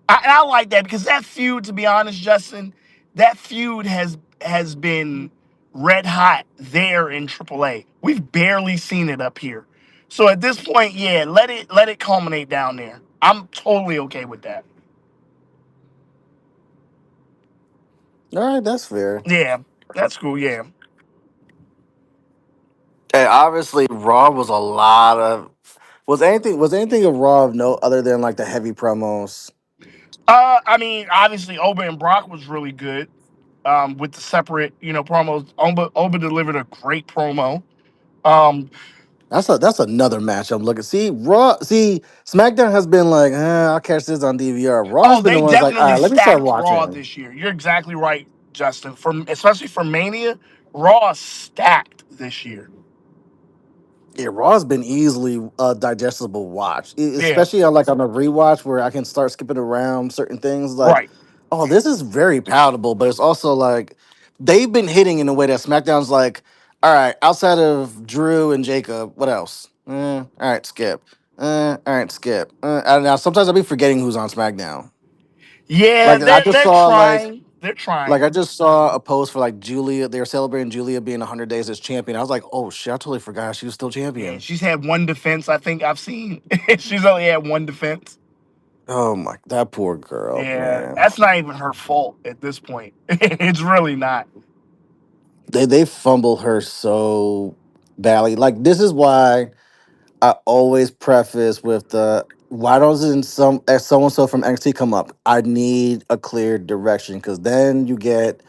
I like that because that feud, to be honest, Justin, that feud has been red hot there in AAA. We've barely seen it up here. So at this point, yeah, let it culminate down there. I'm totally okay with that. All right, that's fair. Yeah, that's cool. Yeah. And obviously, Raw was a lot of. Was anything of Raw of note other than like the heavy promos? I mean, obviously, Oba and Brock was really good. With the separate, promos. Oba delivered a great promo. Um, That's another match I'm looking. See, Raw. See, SmackDown has been like, I'll catch this on DVR. Raw has Oh, been the they ones like, all definitely right, let me start stacked Raw watching. this year. You're exactly right, Justin. Especially for Mania, Raw stacked this year. Yeah, Raw's been easily a digestible watch, Yeah, especially on like on a rewatch where I can start skipping around certain things. Like, right. oh, this is very palatable, but it's also like they've been hitting in a way that SmackDown's like, all right, outside of Drew and Jacob, what else? All right, skip. All right, skip. I don't know. Sometimes I'll be forgetting who's on SmackDown. Yeah, Like I they're just they're saw like trying. They're like I trying. just saw a post for like Julia. They were celebrating Julia being 100 days as champion. I was like, oh shit, I totally forgot she was still Yeah, champion. she's had one defense. I think I've seen. She's only had one defense. Oh my, that poor girl, Yeah, man. that's not even her fault at this point. It's really not. They fumble her so badly. Like this is why I always preface with the why doesn't some as so and so from NXT come up? I need a clear direction because then you get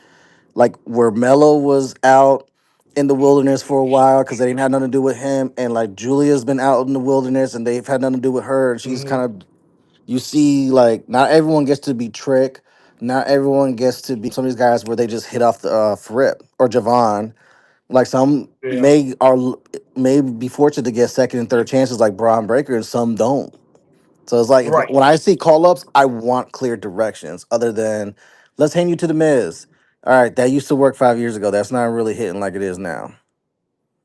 like where Mello was out in the wilderness for a while because they didn't have nothing to do with him, and like Julia's been out in the wilderness and they've had nothing to do with her, and she's Hmm. kind of you see like not everyone gets to be Trick, not everyone gets to be some of these guys where they just hit off the Fripp or Javon. Like some Yeah. may be fortunate to get second and third chances like Braun Breaker, and some don't. So it's like if, Right. when I see call ups, I want clear directions other than let's hand you to the Miz. All right, that used to work 5 years ago. That's not really hitting like it is now.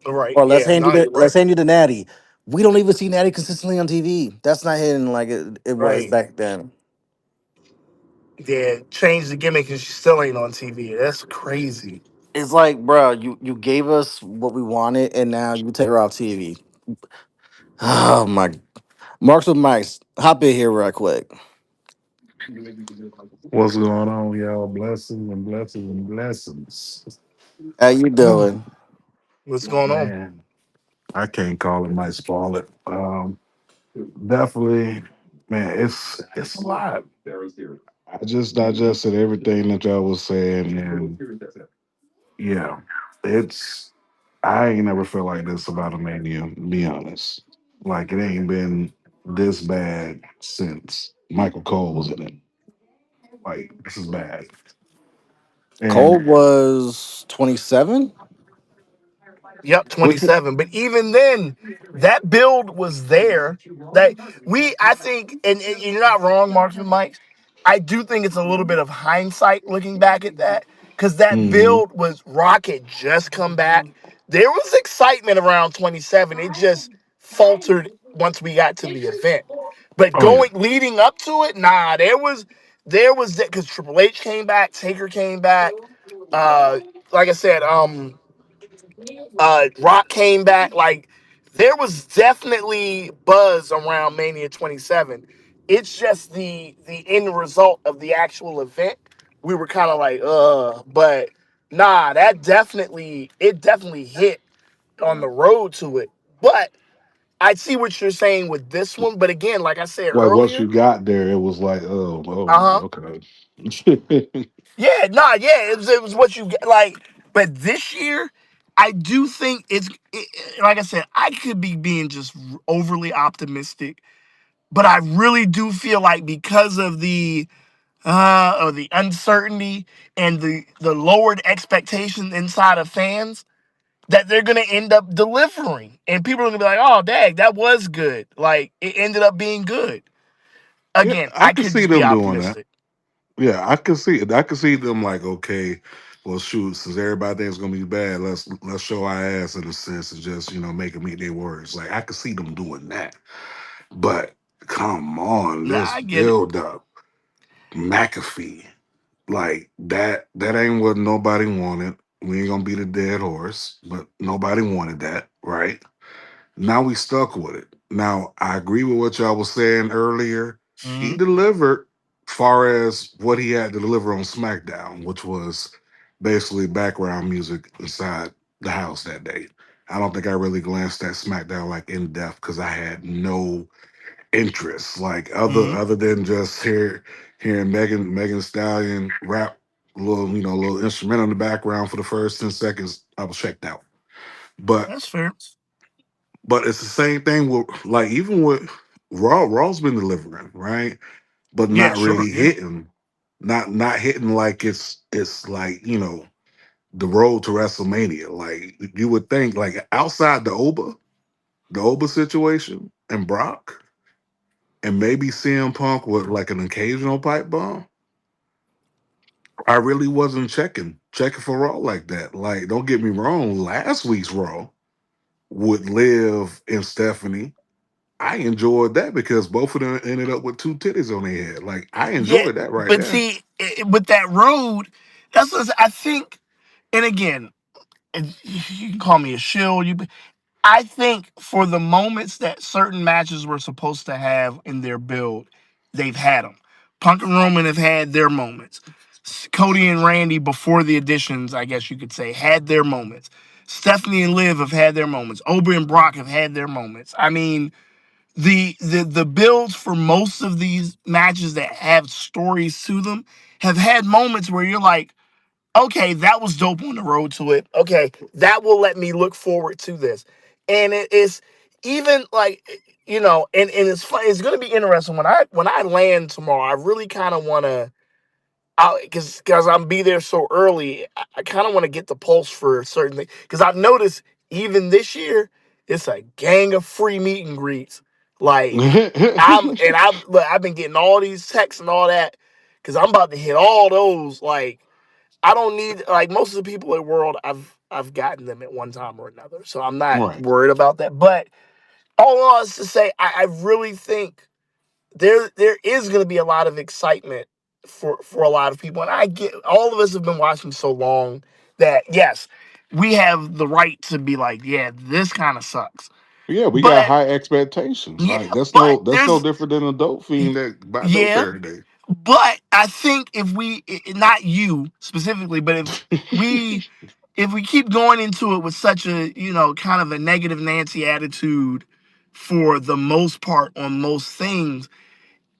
Right. Or Yeah. No, you're let's right. hand you to Natty. We don't even see Natty consistently on TV. That's not hitting like it was Right. back then. Yeah. Change the gimmick and she still ain't on TV. That's crazy. It's like, bro, you gave us what we wanted, and now you take her off TV. Oh my, Marks with Mice, hop in here right quick. What's going on, y'all? Blessings and blessings and blessings. How you doing? What's going on? Man, I can't call it, might spoil it. Definitely, man, it's a lot. I just digested everything that y'all was saying, and yeah, it's I ain't never felt like this about a mania, to be honest. Like it ain't been this bad since Michael Cole was in it. Like this is bad. Cole And was 27. Yep, Which 27. But even then, that build was there. That I think, and you're not wrong, Marks and Mike. I do think it's a little bit of hindsight looking back at that because that mhm. build was Rock had just come back. there was excitement around 27. It just faltered once we got to the event. But Oh yeah. going leading up to it, nah, there was that because Triple H came back, Taker came back. Uh, like I said, Rock came back. Like there was definitely buzz around Mania 27. It's just the end result of the actual event. We were kind of like, but nah, it definitely hit on the road to it. But I see what you're saying with this one. But again, like I said Like once earlier, you got there, it was like, oh, uh huh, oh, okay. yeah, nah, yeah, it was what you get. Like, but this year, I do think like I said, I could be being just overly optimistic, but I really do feel like because of the uncertainty and the lowered expectation inside of fans, that they're gonna end up delivering, and people are gonna be like, "Oh, dang, that was good." Like it ended up being good. Yeah, Again, I I could could see just be them doing that. optimistic. Yeah, I can see it. I can see them like, okay, well, shoot, since everybody thinks it's gonna be bad, let's show our ass in a sense and just make them eat their words. Like I can see them doing that, but come on, Nah, this I get it. build up, McAfee, like that ain't what nobody wanted. We ain't gonna beat a dead horse, but nobody wanted that, right? Now we stuck with it. Now I agree with what y'all was saying earlier. He Hmm. delivered far as what he had to deliver on SmackDown, which was basically background music inside the house that day. I don't think I really glanced at SmackDown like in depth because I had no interest, like other Hmm. other than just hearing Megan Stallion rap a little, little instrumental in the background for the first 10 seconds. I was checked out. But That's fair. it's the same thing with like even with Raw. Raw's been delivering, right? But Yeah, not sure. really Yeah. hitting. Not hitting like it's like, the road to WrestleMania. Like you would think like outside the Oba situation and Brock and maybe CM Punk with like an occasional pipe bomb. I really wasn't checking for Raw like that. Like, don't get me wrong, last week's Raw with Liv and Stephanie, I enjoyed that because both of them ended up with two titties on their head. Like I Yeah, enjoyed that right but there. see, with that road, that's what I think. And again, you can call me a shill. I think for the moments that certain matches were supposed to have in their build, they've had them. Punk and Roman have had their moments. Cody and Randy, before the additions, I guess you could say, had their moments. Stephanie and Liv have had their moments. Ober and Brock have had their moments. I mean, the builds for most of these matches that have stories to them have had moments where you're like, okay, that was dope on the road to it. Okay, that will let me look forward to this. And it is even like and it's fun. It's gonna be interesting when I land tomorrow. I really kind of want to because I'm be there so early. I kind of want to get the pulse for certain things because I've noticed even this year it's a gang of free meet and greets. Like I've been getting all these texts and all that because I'm about to hit all those. Like I don't need like most of the people in the world. I've gotten them at one time or another, so I'm not Right. worried about that. But all in all is to say, I really think there is going to be a lot of excitement for a lot of people, and I get all of us have been watching so long that yes, we have the right to be like, yeah, this kind of sucks. Yeah, we got But high expectations. yeah, Like that's but no different than a dope fiend that buy dope yeah, every day. but I think if not you specifically, but if we keep going into it with such a kind of a negative Nancy attitude for the most part on most things,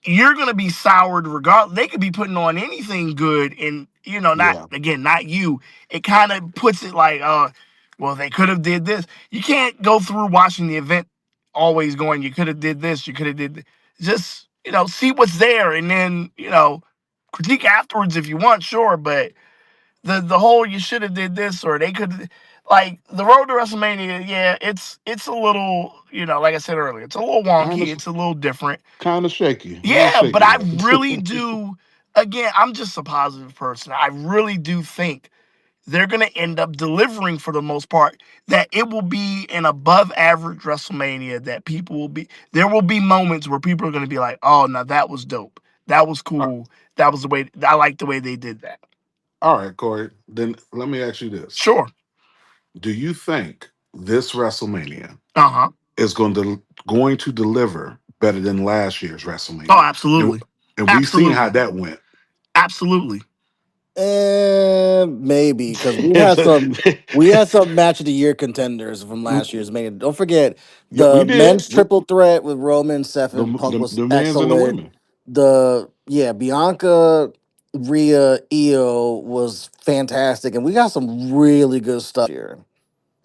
you're gonna be soured regardless. They could be putting on anything good, and not Yeah. again, not you. It kind of puts it like, well, they could have did this. You can't go through watching the event always going, you could have did this, you could have did. Just see what's there, and then critique afterwards if you want, sure. But the whole you should have did this or they could like the road to WrestleMania. Yeah, it's a little like I said earlier, it's a little Kind wonky. of It's a little different. shaky. A little Yeah, but shaky I with really it. do. Again, I'm just a positive person. I really do think. they're going to end up delivering for the most part. That it will be an above average WrestleMania. That people will be, there will be moments where people are going to be like, oh, now that was dope. That was Uh, cool. That was the way, I like the way they did that. all right, Corey. Then let me ask you this: Sure. do you think this WrestleMania Uh huh. is going to deliver better than last year's Oh, WrestleMania? And absolutely. and we've seen how Absolutely. that went. Absolutely. And maybe because we had some match of the year contenders from last year's Mania. Don't forget Yeah, we the did. men's triple threat with Roman, Seth, The, and Punk the was the men's and the excellent. women. Bianca, Rhea, Io was fantastic, and we got some really good stuff here.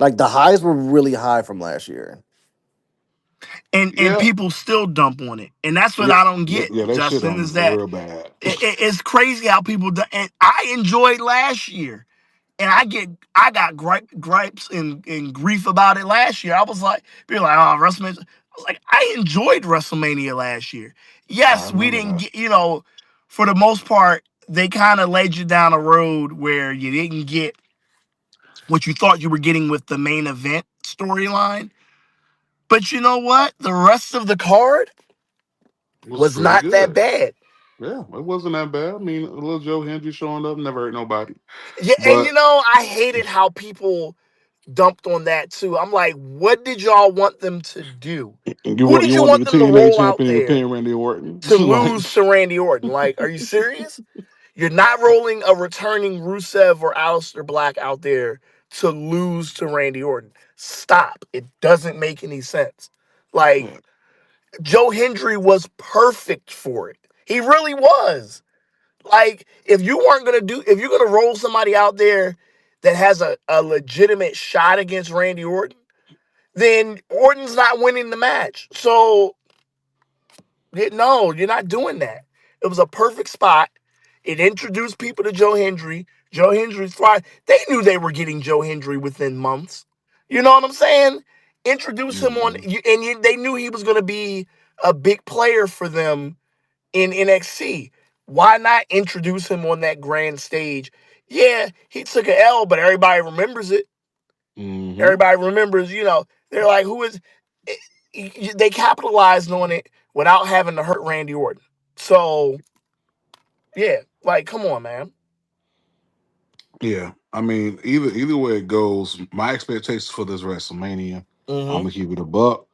Like the highs were really high from last year. And Yeah, people still dump on it. And that's what yeah, I don't yeah, get, yeah. They shit Justin, on is it that real bad. it's crazy how people do, and I enjoyed last year. And I got gripes and grief about it last year. I was like, people like, oh, WrestleMania. I was like, I enjoyed WrestleMania last year. I Yes, we remember didn't that. get, for the most part, they kind of led you down a road where you didn't get what you thought you were getting with the main event storyline. But you know what? The rest of the card It was was pretty not that good. bad. Yeah, it wasn't that bad. I mean, little Joe Hendry showing up never hurt nobody. Yeah, and But I hated how people dumped on that too. I'm like, what did y'all want them to do? Who did you you want to want them to TNA roll out champion and there pin Randy Orton? to Like, lose to Randy Orton? Like, are you serious? You're not rolling a returning Rusev or Aleister Black out there to lose to Randy Orton. Stop. It doesn't make any sense. Like, yeah, Joe Hendry was perfect for it. He really was. Like, if you're gonna roll somebody out there that has a legitimate shot against Randy Orton, then Orton's not winning the match. So no, you're not doing that. It was a perfect spot. It introduced people to Joe Hendry. Joe Hendry's fine. They knew they were getting Joe Hendry within months. You know what I'm saying? Introduce him on, mhm. they knew he was going to be a big player for them in NXT. Why not introduce him on that grand stage? Yeah, he took an L, but everybody remembers it. Mhm. Everybody remembers, they're like, who is. They capitalized on it without having to hurt Randy Orton. So, yeah, like, come on, man. Yeah. I mean, either way it goes, my expectations for this WrestleMania, I'm Mm-hmm. gonna keep it a buck.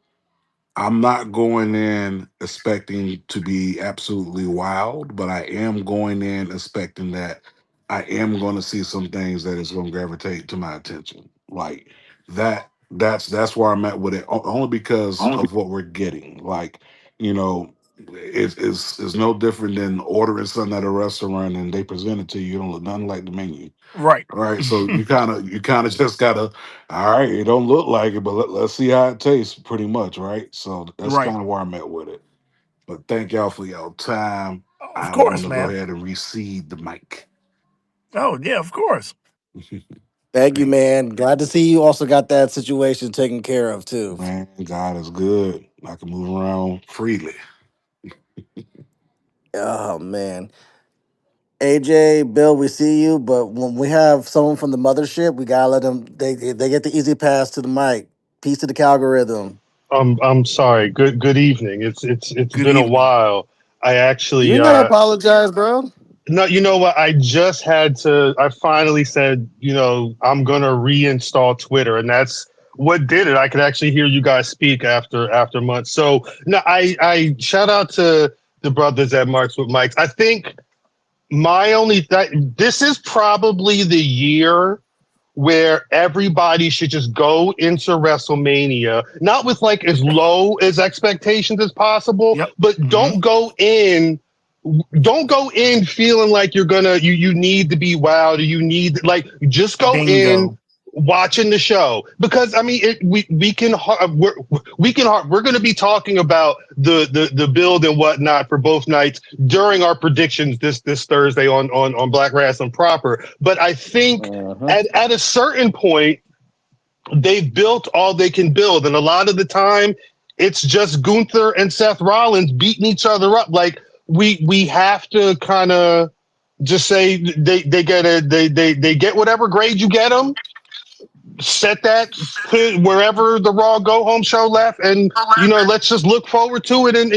I'm not going in expecting to be absolutely wild, but I am going in expecting that I am going to see some things that is going to gravitate to my attention. Like that. That's where I'm at with it. Only because of what we're getting. Like, you know, it's no different than ordering something at a restaurant and they present it to you. You don't look nothing like the menu. Right. All right, so you kind of just gotta. All right, it don't look like it, but let's see how it tastes. Pretty much, right? So that's Right. kind of where I'm at with it. But thank y'all for your time. Oh, of I'm course, gonna go man. ahead and recede the mic. Oh, yeah, of course. Thank you, Peace. man. Glad to see you also got that situation taken care of too. Man, God is good. I can move around freely. Oh man. AJ, Bill, we see you, but when we have someone from the mothership, we gotta let them. They get the easy pass to the mic. Peace to the algorithm. I'm sorry. Good evening. It's Good been a evening. while. I You actually ain't gotta apologize, bro. no, you know what? I just had to. I finally said, I'm gonna reinstall Twitter, and that's what did it. I could actually hear you guys speak after months. So no, I shout out to the brothers at Marks with Mikes. I think my only this is probably the year where everybody should just go into WrestleMania, not with like as low as expectations as possible, Yep. but Mm-hmm. don't go in feeling like you need to be wowed or you need like just go in Bingo. watching the show because I mean we can we're going to be talking about the build and whatnot for both nights during our predictions this Thursday on Black Wrestling proper, but I think Uh-huh. at a certain point they've built all they can build, and a lot of the time it's just Gunther and Seth Rollins beating each other up. Like we have to kind of Just say they get whatever grade you get them, set that, put it wherever the Raw Go Home show left, and let's just look forward to it. And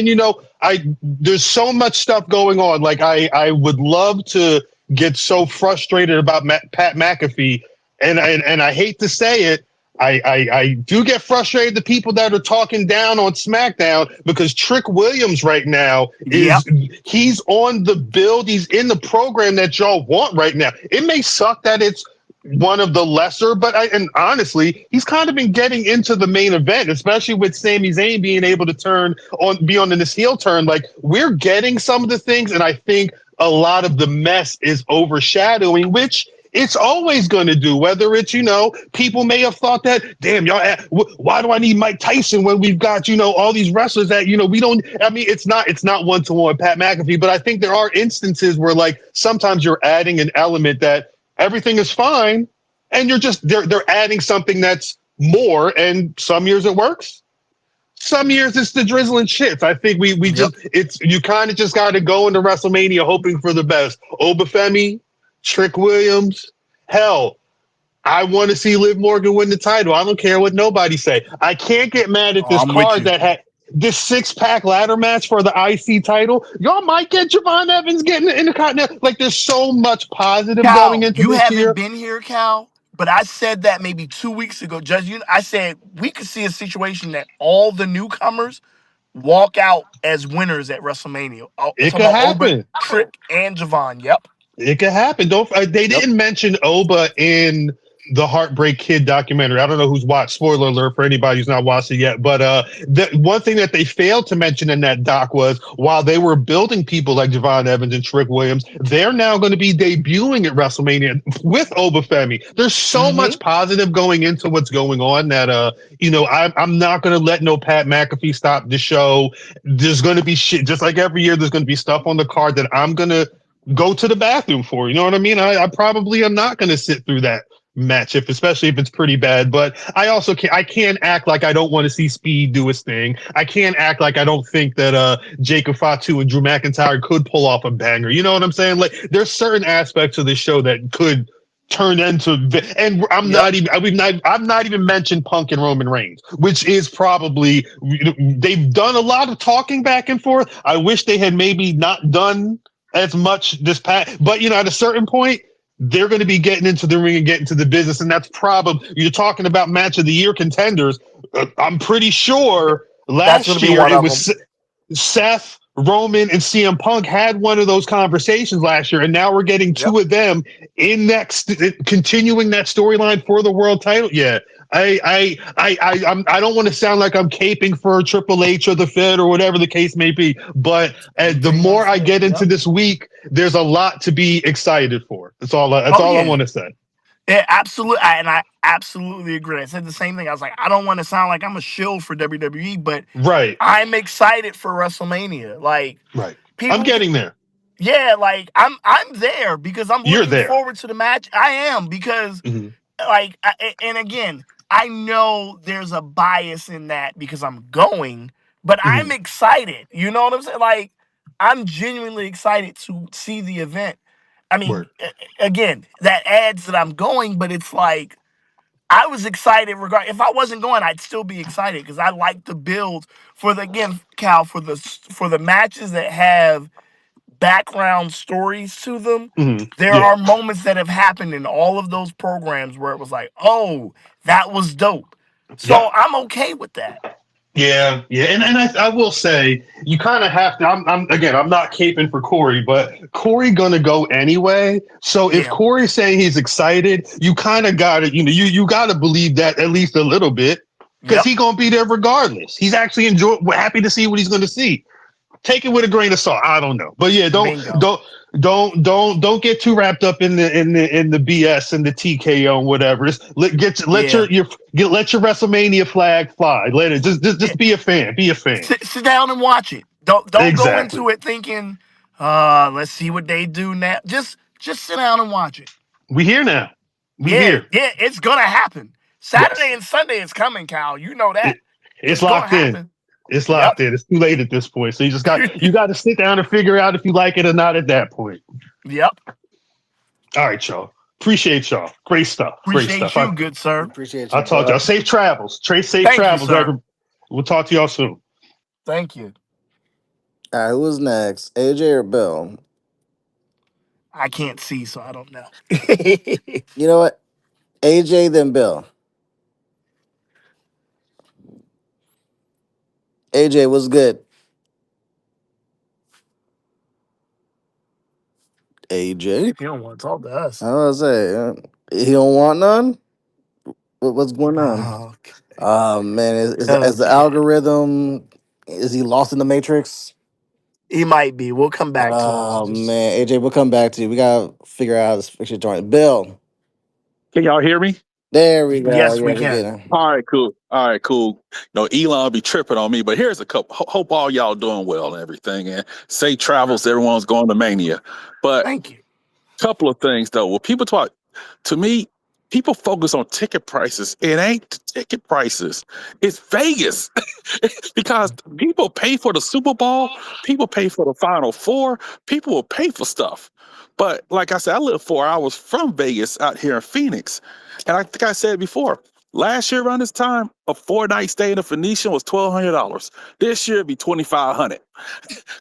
I there's so much stuff going on. Like I would love to get so frustrated about Pat McAfee, and I hate to say it. I do get frustrated the people that are talking down on SmackDown because Trick Williams right now Yep. he's on the build, he's in the program that y'all want right now. It may suck that it's one of the lesser, but and honestly, he's kind of been getting into the main event, especially with Sami Zayn being able to be on this heel turn. Like we're getting some of the things, and I think a lot of the mess is overshadowing, which it's always going to do. Whether it's people may have thought that, damn y'all, why do I need Mike Tyson when we've got all these wrestlers that we don't. I mean, it's not one to one Pat McAfee, but I think there are instances where like sometimes you're adding an element that everything is fine, and they're adding something that's more. And some years it works, some years it's the drizzling shits. I think we Yep. just it's you kind of just got to go into WrestleMania hoping for the best. Obafemi, Trick Williams, hell. I want to see Liv Morgan win the title. I don't care what nobody say. I can't get mad at Oh, this I'm with card you. that had this 6-pack ladder match for the IC title. Y'all might get Javon Evans getting the Intercontinental. Like, there's so much positive going Cal, into you this haven't year. been here, Cal, but I said that maybe 2 weeks ago. Judge, I said we could see a situation that all the newcomers walk out as winners at WrestleMania. I'm It talking could about Oba, happen. Trick, and Javon. Yep. It could happen. Don't they Yep. didn't mention Oba in the Heartbreak Kid documentary. I don't know who's watched. Spoiler alert for anybody who's not watched it yet. But the one thing that they failed to mention in that doc was while they were building people like Javon Evans and Trick Williams, they're now going to be debuting at WrestleMania with Obafemi. There's so Mm-hmm. much positive going into what's going on that I'm not going to let no Pat McAfee stop the show. There's going to be shit just like every year. There's going to be stuff on the card that I'm going to go to the bathroom for. You know what I mean? I probably am not going to sit through that match especially if it's pretty bad. But I can't act like I don't want to see Speed do his thing. I can't act like I don't think that Jacob Fatu and Drew McIntyre could pull off a banger. You know what I'm saying? Like there's certain aspects of the show that could turn into, and Yep. I've not even mentioned Punk and Roman Reigns, which is probably, they've done a lot of talking back and forth. I wish they had maybe not done as much this past, but at a certain point they're going to be getting into the ring and getting to the business, and that's probably, you're talking about match of the year contenders. I'm pretty sure That's going to last be year one it of them. was Seth, Roman, and CM Punk had one of those conversations last year, and now we're getting Yep. two of them in next, continuing that storyline for the world title. Yeah, I don't want to sound like I'm caping for Triple H or the Fed or whatever the case may be, but You the pretty much more I said it. get into Yep. this week, there's a lot to be excited for. That's Oh all I yeah. want to say. Yeah, absolutely. And I absolutely agree. I said the same thing. I was like, I don't want to sound like I'm a shill for WWE, but Right, I'm excited for WrestleMania. Like right. I'm people get, getting there. yeah, like I'm there because I'm You're looking there. forward to the match. I am because Hmm. and again, I know there's a bias in that because I'm going, but I'm Hmm. excited. You know what I'm saying? Like I'm genuinely excited to see the event. I mean, Word. again, that adds that I'm going, but it's like I was excited. If I wasn't going, I'd still be excited because I like the build for the again, Cal, for the matches that have background stories to them. Hmm. There Yeah. are moments that have happened in all of those programs where it was like, oh, that was dope. So Yep. I'm okay with that. Yeah, yeah, and I will say you kind of have to. I'm not caping for Corey, but Corey gonna go anyway. So if Yeah. Corey's saying he's excited, you kind of got to you got to believe that at least a little bit because Yep. he gonna be there regardless. He's actually happy to see what he's gonna see. Take it with a grain of salt. I don't know, but yeah, Bingo. don't get too wrapped up in the BS and the TKO and whatever. Just let Yeah. let your WrestleMania flag fly. Let it Yeah. just be a fan. Be a fan. Sit down and watch it. Don't go Exactly. into it thinking, let's see what they do now. Just sit down and watch it. We here now. We Yeah, here. yeah, it's gonna happen. Yes. Saturday and Sunday is coming, Cal. You know that. It, it's It's gonna locked in. happen. It's Yep. locked in. It's too late at this point. So you got to sit down and figure out if you like it or not at that point. Yep. All right, y'all. Appreciate y'all. Great stuff. Great Appreciate stuff. you, good sir. Appreciate you, I'll talk to y'all. bro. Safe travels. Trace safe Thank you, travels, sir. everybody. We'll talk to y'all soon. Thank you. All right, who was next? AJ or Bill? I can't see, so I don't know. You know what? AJ then Bill. AJ, what's good? AJ? He don't want to talk to us. I was gonna say, he don't want none? What's going on? Okay. Oh man, is the Okay. algorithm, is he lost in the matrix? He might be. We'll come back to him. Oh man, AJ, we'll come back to you. We gotta figure out this fix your joint. Bill, Can y'all hear me? there we go. Yes, Yeah, we we get can. him. All right, cool. All right, cool. No, Elon be tripping on me, but here's a couple. Hope all y'all doing well and everything, and safe travels. Everyone's going to Mania, but Thank you. couple of things though. Well, people talk to me. People focus on ticket prices. It ain't the ticket prices. It's Vegas because people pay for the Super Bowl. People pay for the Final Four. People will pay for stuff. But like I said, I live 4 hours from Vegas out here in Phoenix, and I think I said before. Last year around this time, a 4-night stay in a Phoenician was $1,200. This year it'd be $2,500.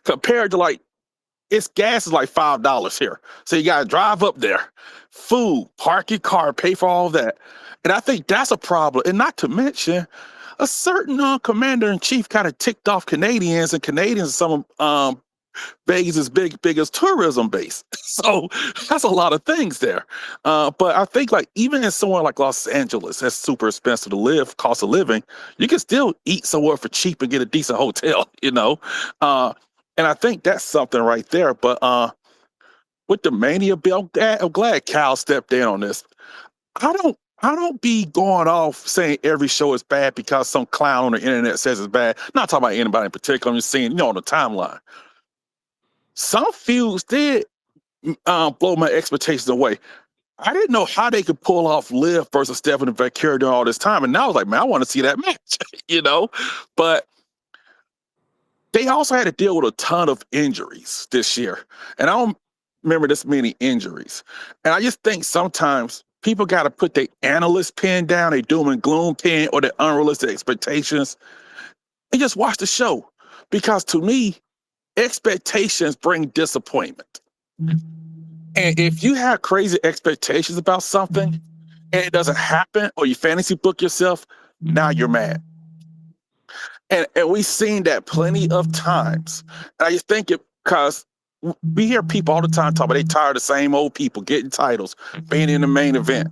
Compared to like it's gas is like $5 here. So you gotta drive up there, food, park your car, pay for all that. And I think that's a problem. And not to mention, a certain commander in chief kind of ticked off Canadians, and Canadians are some of Vegas' biggest tourism base. So that's a lot of things there. But I think like even in somewhere like Los Angeles, that's super expensive to live, cost of living, you can still eat somewhere for cheap and get a decent hotel, you know. And I think that's something right there. But with the Mania bill, I'm glad Cal stepped in on this. I don't be going off saying every show is bad because some clown on the internet says it's bad. Not talking about anybody in particular. I'm just saying, on the timeline. Some feuds did blow my expectations away. I didn't know how they could pull off Liv versus Stephanie Valkyrie during all this time. And now I was like, man, I want to see that match, you know? But they also had to deal with a ton of injuries this year. And I don't remember this many injuries. And I just think sometimes people got to put their analyst pen down, their doom and gloom pen, or their unrealistic expectations, and just watch the show. Because to me, expectations bring disappointment. And if you have crazy expectations about something and it doesn't happen, or you fantasy book yourself, now you're mad. And we've seen that plenty of times. And I just think it because we hear people all the time talk about they tired of the same old people getting titles, being in the main event.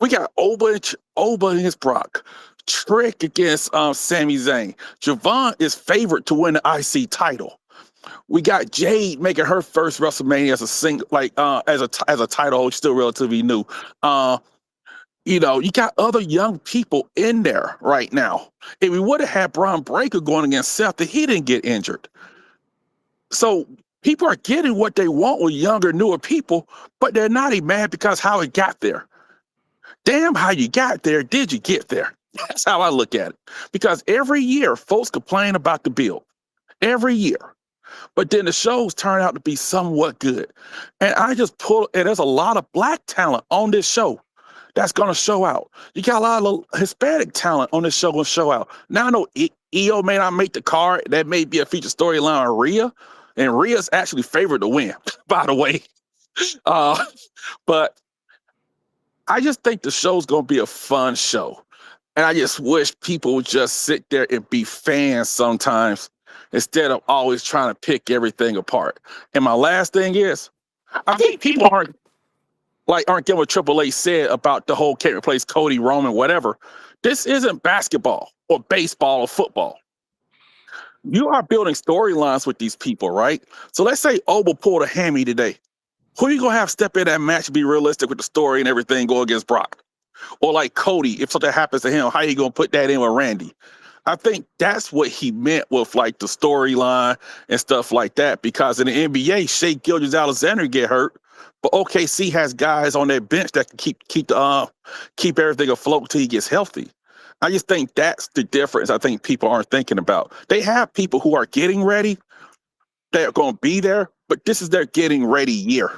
We got Oba against Brock, Trick against Sami Zayn. Javon is favored to win the IC title. We got Jade making her first WrestleMania as a single, like as a title holder, still relatively new. You got other young people in there right now. If we would have had Braun Breaker going against Seth, that he didn't get injured. So people are getting what they want with younger, newer people, but they're not even mad because how it got there. Damn, how you got there, did you get there? That's how I look at it. Because every year, folks complain about the build. Every year. But then the shows turn out to be somewhat good. And and there's a lot of black talent on this show that's going to show out. You got a lot of Hispanic talent on this show going to show out. Now I know EO may not make the card. That may be a feature storyline on Rhea. And Rhea's actually favored to win, by the way. But I just think the show's going to be a fun show. And I just wish people would just sit there and be fans sometimes instead of always trying to pick everything apart. And my last thing is, I think people aren't getting what Triple H said about the whole can't replace Cody, Roman, whatever. This isn't basketball or baseball or football. You are building storylines with these people, right? So let's say Oba pulled a hammy today. Who are you going to have step in that match and be realistic with the story and everything go against Brock? Or like Cody, if something happens to him, how are you going to put that in with Randy? I think that's what he meant with like the storyline and stuff like that. Because in the NBA, Shea Gilgeous-Alexander get hurt, but OKC has guys on their bench that can keep everything afloat till he gets healthy. I just think that's the difference. I think people aren't thinking about. They have people who are getting ready. They're going to be there, but this is their getting ready year.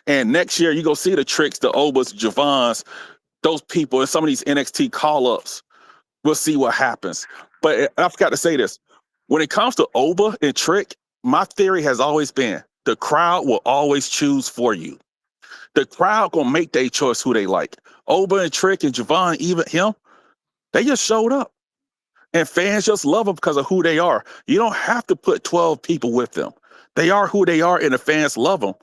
And next year, you go see the Tricks, the Obas, Javons, those people, and some of these NXT call ups. We'll see what happens. But I forgot to say this. When it comes to Oba and Trick, my theory has always been the crowd will always choose for you. The crowd gonna make their choice who they like. Oba and Trick and Javon, even him, they just showed up. And fans just love them because of who they are. You don't have to put 12 people with them. They are who they are, and the fans love them.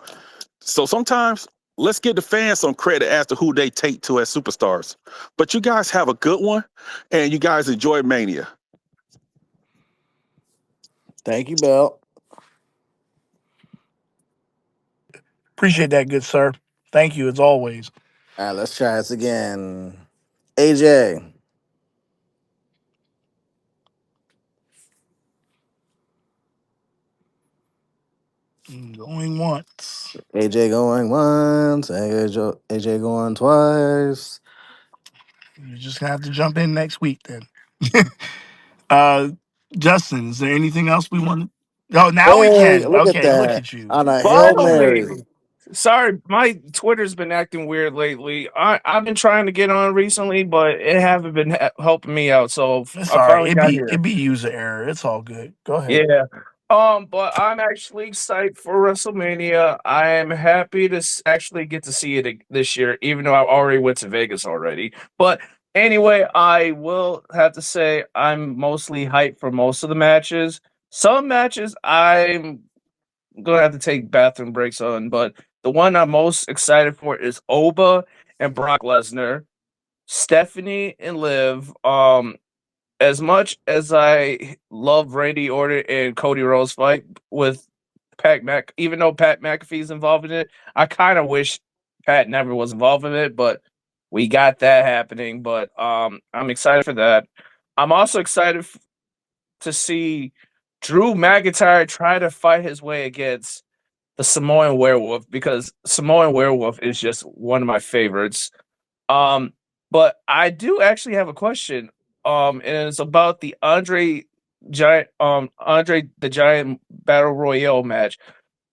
So sometimes let's give the fans some credit as to who they take to as superstars. But you guys have a good one, and you guys enjoy Mania. Thank you, Bell. Appreciate that, good sir. Thank you as always. All right, let's try this again. AJ. Going once. AJ going once. AJ going twice. You're just gonna have to jump in next week then. uh, Justin, is there anything else we want? Oh, now we Hey, can. look at Okay, look that. at you. On a Hail Finally. Mary. Sorry, my Twitter's been acting weird lately. I've been trying to get on recently, but it haven't been helping me out. So It's I all right. finally got here. It be user error. It's all good. Go ahead. Yeah. But I'm actually excited for WrestleMania. I am happy to actually get to see it this year, even though I already went to Vegas already. But anyway, I will have to say I'm mostly hyped for most of the matches. Some matches I'm gonna have to take bathroom breaks on, but the one I'm most excited for is Oba and Brock Lesnar, Stephanie and Liv. As much as I love Randy Orton and Cody Rhodes fight with Pat Mc, even though Pat McAfee's involved in it, I kind of wish Pat never was involved in it, but we got that happening. But I'm excited for that. I'm also excited to see Drew McIntyre try to fight his way against the Samoan Werewolf because Samoan Werewolf is just one of my favorites. Um, but I do actually have a question. And it's about the Andre the Giant Battle Royale match.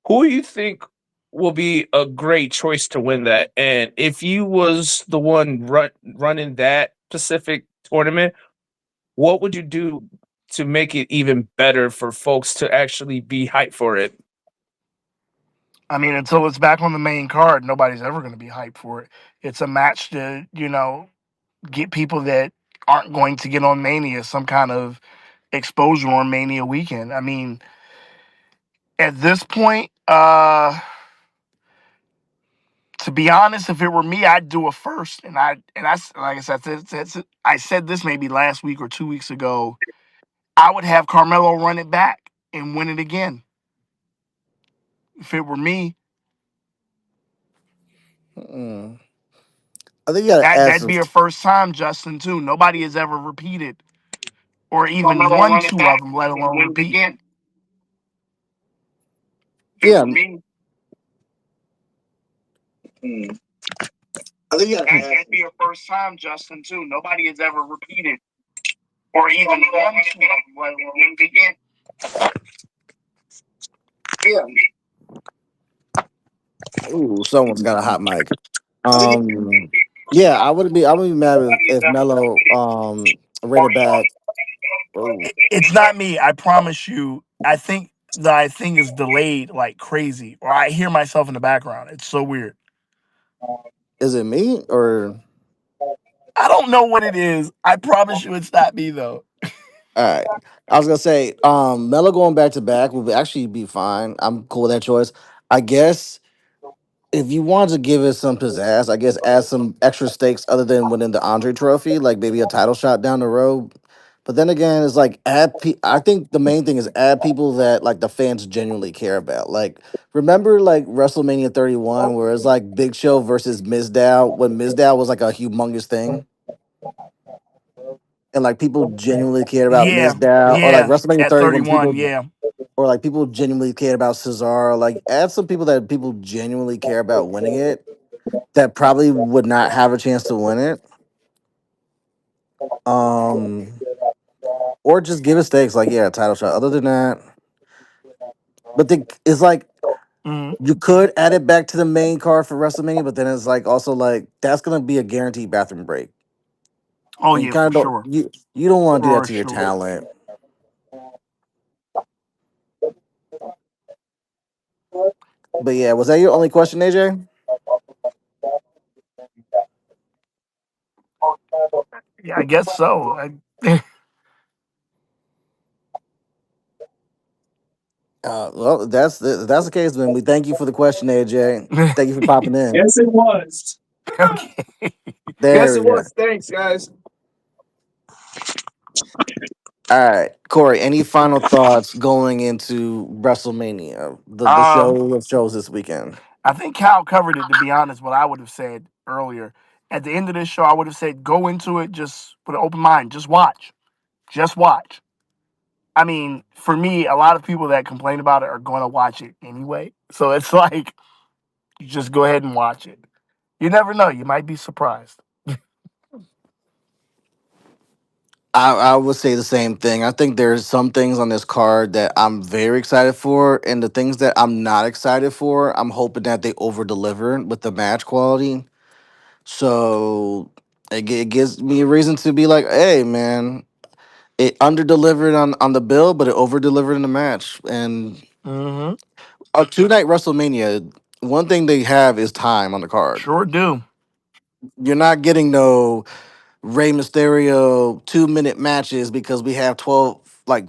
Who do you think will be a great choice to win that? And if you was the one running that specific tournament, what would you do to make it even better for folks to actually be hyped for it? I mean, until it's back on the main card, nobody's ever going to be hyped for it. It's a match to, get people that aren't going to get on Mania some kind of exposure on Mania weekend. I mean, at this point, to be honest, if it were me, I'd do it first. Like I said this maybe last week or 2 weeks ago. I would have Carmelo run it back and win it again. If it were me, Mm. I think you gotta add that'd some. be a first time, Justin, too. Nobody has ever repeated or even Carmelo won run it two of back them, let and alone win it repeat. again. Yeah. Mm. I think you gotta that'd be a first time, Justin, too. Nobody has ever repeated or even won two of them, let alone win it again. Yeah. Ooh, someone's got a hot mic. Um, yeah, I would be mad if Melo ran it back. Oh, It's not me. I promise you. I think the thing is delayed like crazy, or I hear myself in the background. It's so weird. is it me or I don't know what it is. I promise you, it's not me though. all right? I was gonna say, Melo going back to back would actually be fine. I'm cool with that choice. I guess if you want to give it some pizzazz, I guess add some extra stakes other than winning the Andre Trophy, like maybe a title shot down the road. But then again, it's like I think the main thing is add people that like the fans genuinely care about. Like remember like WrestleMania 31 where it's like Big Show versus Mizdow when Mizdow was like a humongous thing and like people genuinely cared about Yeah, Mizdow or like yeah. WrestleMania At 30 when 31, people yeah. or like people genuinely cared about Cesaro. Like add some people that people genuinely care about winning it that probably would not have a chance to win it. Um, or just give it stakes, like yeah, title shot. Other than that, but it's like Hmm. you could add it back to the main card for WrestleMania, but then it's like also like that's gonna be a guaranteed bathroom break, Oh and you yeah, kind for of don't sure, you don't want to do that for to your sure. talent. But yeah, was that your only question, AJ? Yeah, I guess so. Well, that's the case. Then we thank you for the question, AJ. Thank you for popping in. Yes, it was. Okay. There Yes, we it go. was. Thanks, guys. All right, Corey. Any final thoughts going into WrestleMania, the Um, show of shows this weekend? I think Cal covered it. To be honest, what I would have said earlier at the end of this show, I would have said go into it just with an open mind. Just watch. I mean, for me, a lot of people that complain about it are going to watch it anyway. So it's like you just go ahead and watch it. You never know. You might be surprised. I would say the same thing. I think there's some things on this card that I'm very excited for, and the things that I'm not excited for, I'm hoping that they over deliver with the match quality. So it gives me a reason to be like, hey, man, it under delivered on the bill, but it over delivered in the match. And Mm-hmm. a 2 night WrestleMania, one thing they have is time on the card. Sure do. You're not getting no Rey Mysterio 2 minute matches because we have 12, like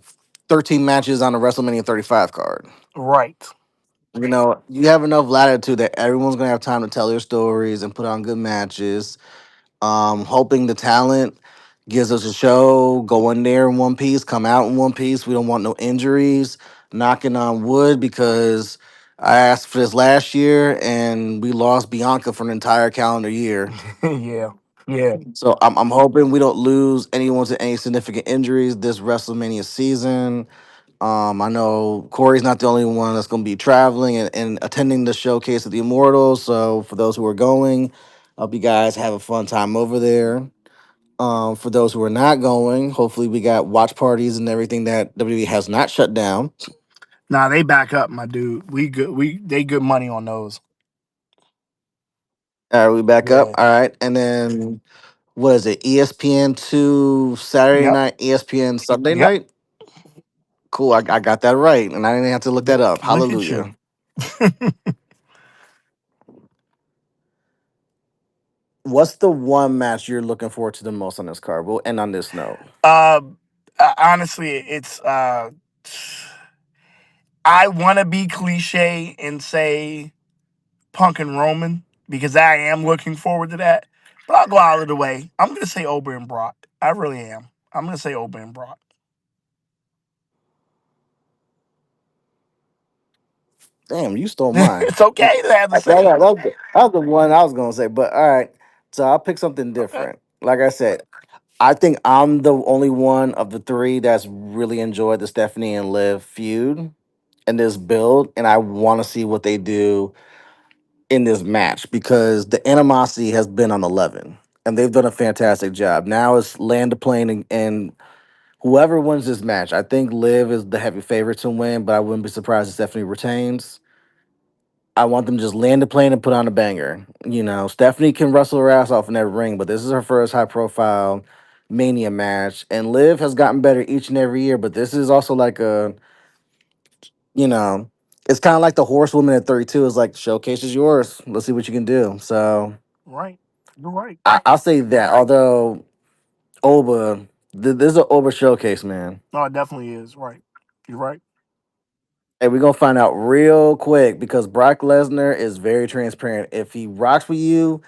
13 matches on the WrestleMania 35 card. Right. You know, you have enough latitude that everyone's gonna have time to tell their stories and put on good matches. Hoping the talent gives us a show, go in there in one piece, come out in one piece. We don't want no injuries. Knocking on wood because I asked for this last year and we lost Bianca for an entire calendar year. Yeah. Yeah. So I'm hoping we don't lose anyone to any significant injuries this WrestleMania season. I know Corey's not the only one that's going to be traveling and attending the showcase of the Immortals. So for those who are going, I hope you guys have a fun time over there. For those who are not going, hopefully we got watch parties and everything that WWE has not shut down. Nah, they back up, my dude. We good. They good money on those. All right, we back up. Yeah. All right, and then what is it? ESPN 2 Saturday Yep. night, ESPN Sunday Yep. night. Cool, I got that right, and I didn't have to look that up. Look at you. Hallelujah. What's the one match you're looking forward to the most on this card? We'll end on this note. uh, Honestly, it's I want to be cliche and say Punk and Roman because I am looking forward to that. But I'll go out of the way. I'm gonna say Ober and Brock. I really am. I'm gonna say Ober and Brock. Damn, you stole mine. It's okay to have the same. That was the one I was gonna say, but all right. So I'll pick something Okay. different. Like I said, I think I'm the only one of the three that's really enjoyed the Stephanie and Liv feud and this build, and I want to see what they do in this match because the animosity has been on 11, and they've done a fantastic job. Now it's land the plane and whoever wins this match, I think Liv is the heavy favorite to win, but I wouldn't be surprised if Stephanie retains. I want them to just land the plane and put on a banger. You know, Stephanie can wrestle her ass off in that ring, but this is her first high profile Mania match. And Liv has gotten better each and every year, but this is also like a, you know, it's kind of like the horsewoman at 32 is like, showcase is yours. Let's see what you can do. So Right. You're right. I'll say that. Although, Oba, this is an Oba showcase, man. No, it definitely is. Right. You're right. Hey, we're gonna find out real quick because Brock Lesnar is very transparent. If he rocks with you,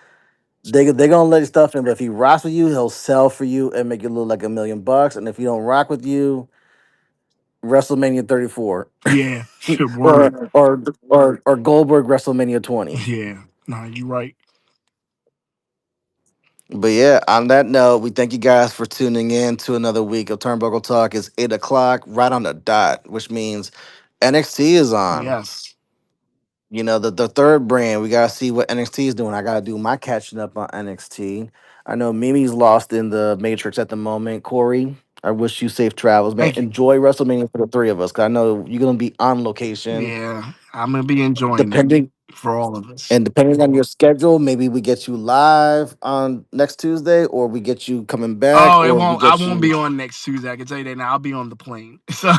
they're gonna let his stuff in, but if he rocks with you, he'll sell for you and make you look like $1 million. And if he don't rock with you, WrestleMania 34. Yeah. Good word. or Goldberg WrestleMania 20. Yeah. No, you're right. But yeah, on that note, we thank you guys for tuning in to another week of Turnbuckle Talk. It's 8 o'clock, right on the dot, which means NXT is on. Yes. You know, the third brand, we gotta see what NXT is doing. I gotta do my catching up on NXT. I know Mimi's lost in the Matrix at the moment. Corey, I wish you safe travels, man. Thank you. Enjoy WrestleMania for the three of us, because I know you're gonna be on location. Yeah, I'm gonna be enjoying it Depending for all of us. and depending on your schedule, maybe we get you live on next Tuesday, or we get you coming back, Oh, it or we won't. I get won't you. be on next Tuesday. I can tell you that now. I'll be on the plane. So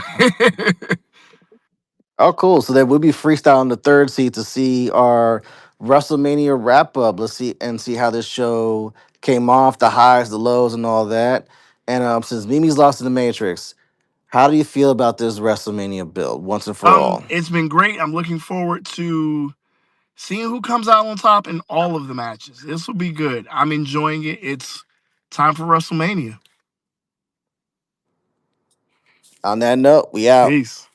Oh, cool. So then we'll be freestyling the third seat to see our WrestleMania wrap up. Let's see how this show came off, the highs, the lows, and all that. And since Mimi's lost in the Matrix, how do you feel about this WrestleMania build once and for all? it's been great. I'm looking forward to seeing who comes out on top in all of the matches. This will be good. I'm enjoying it. It's time for WrestleMania. On that note, we out. Peace.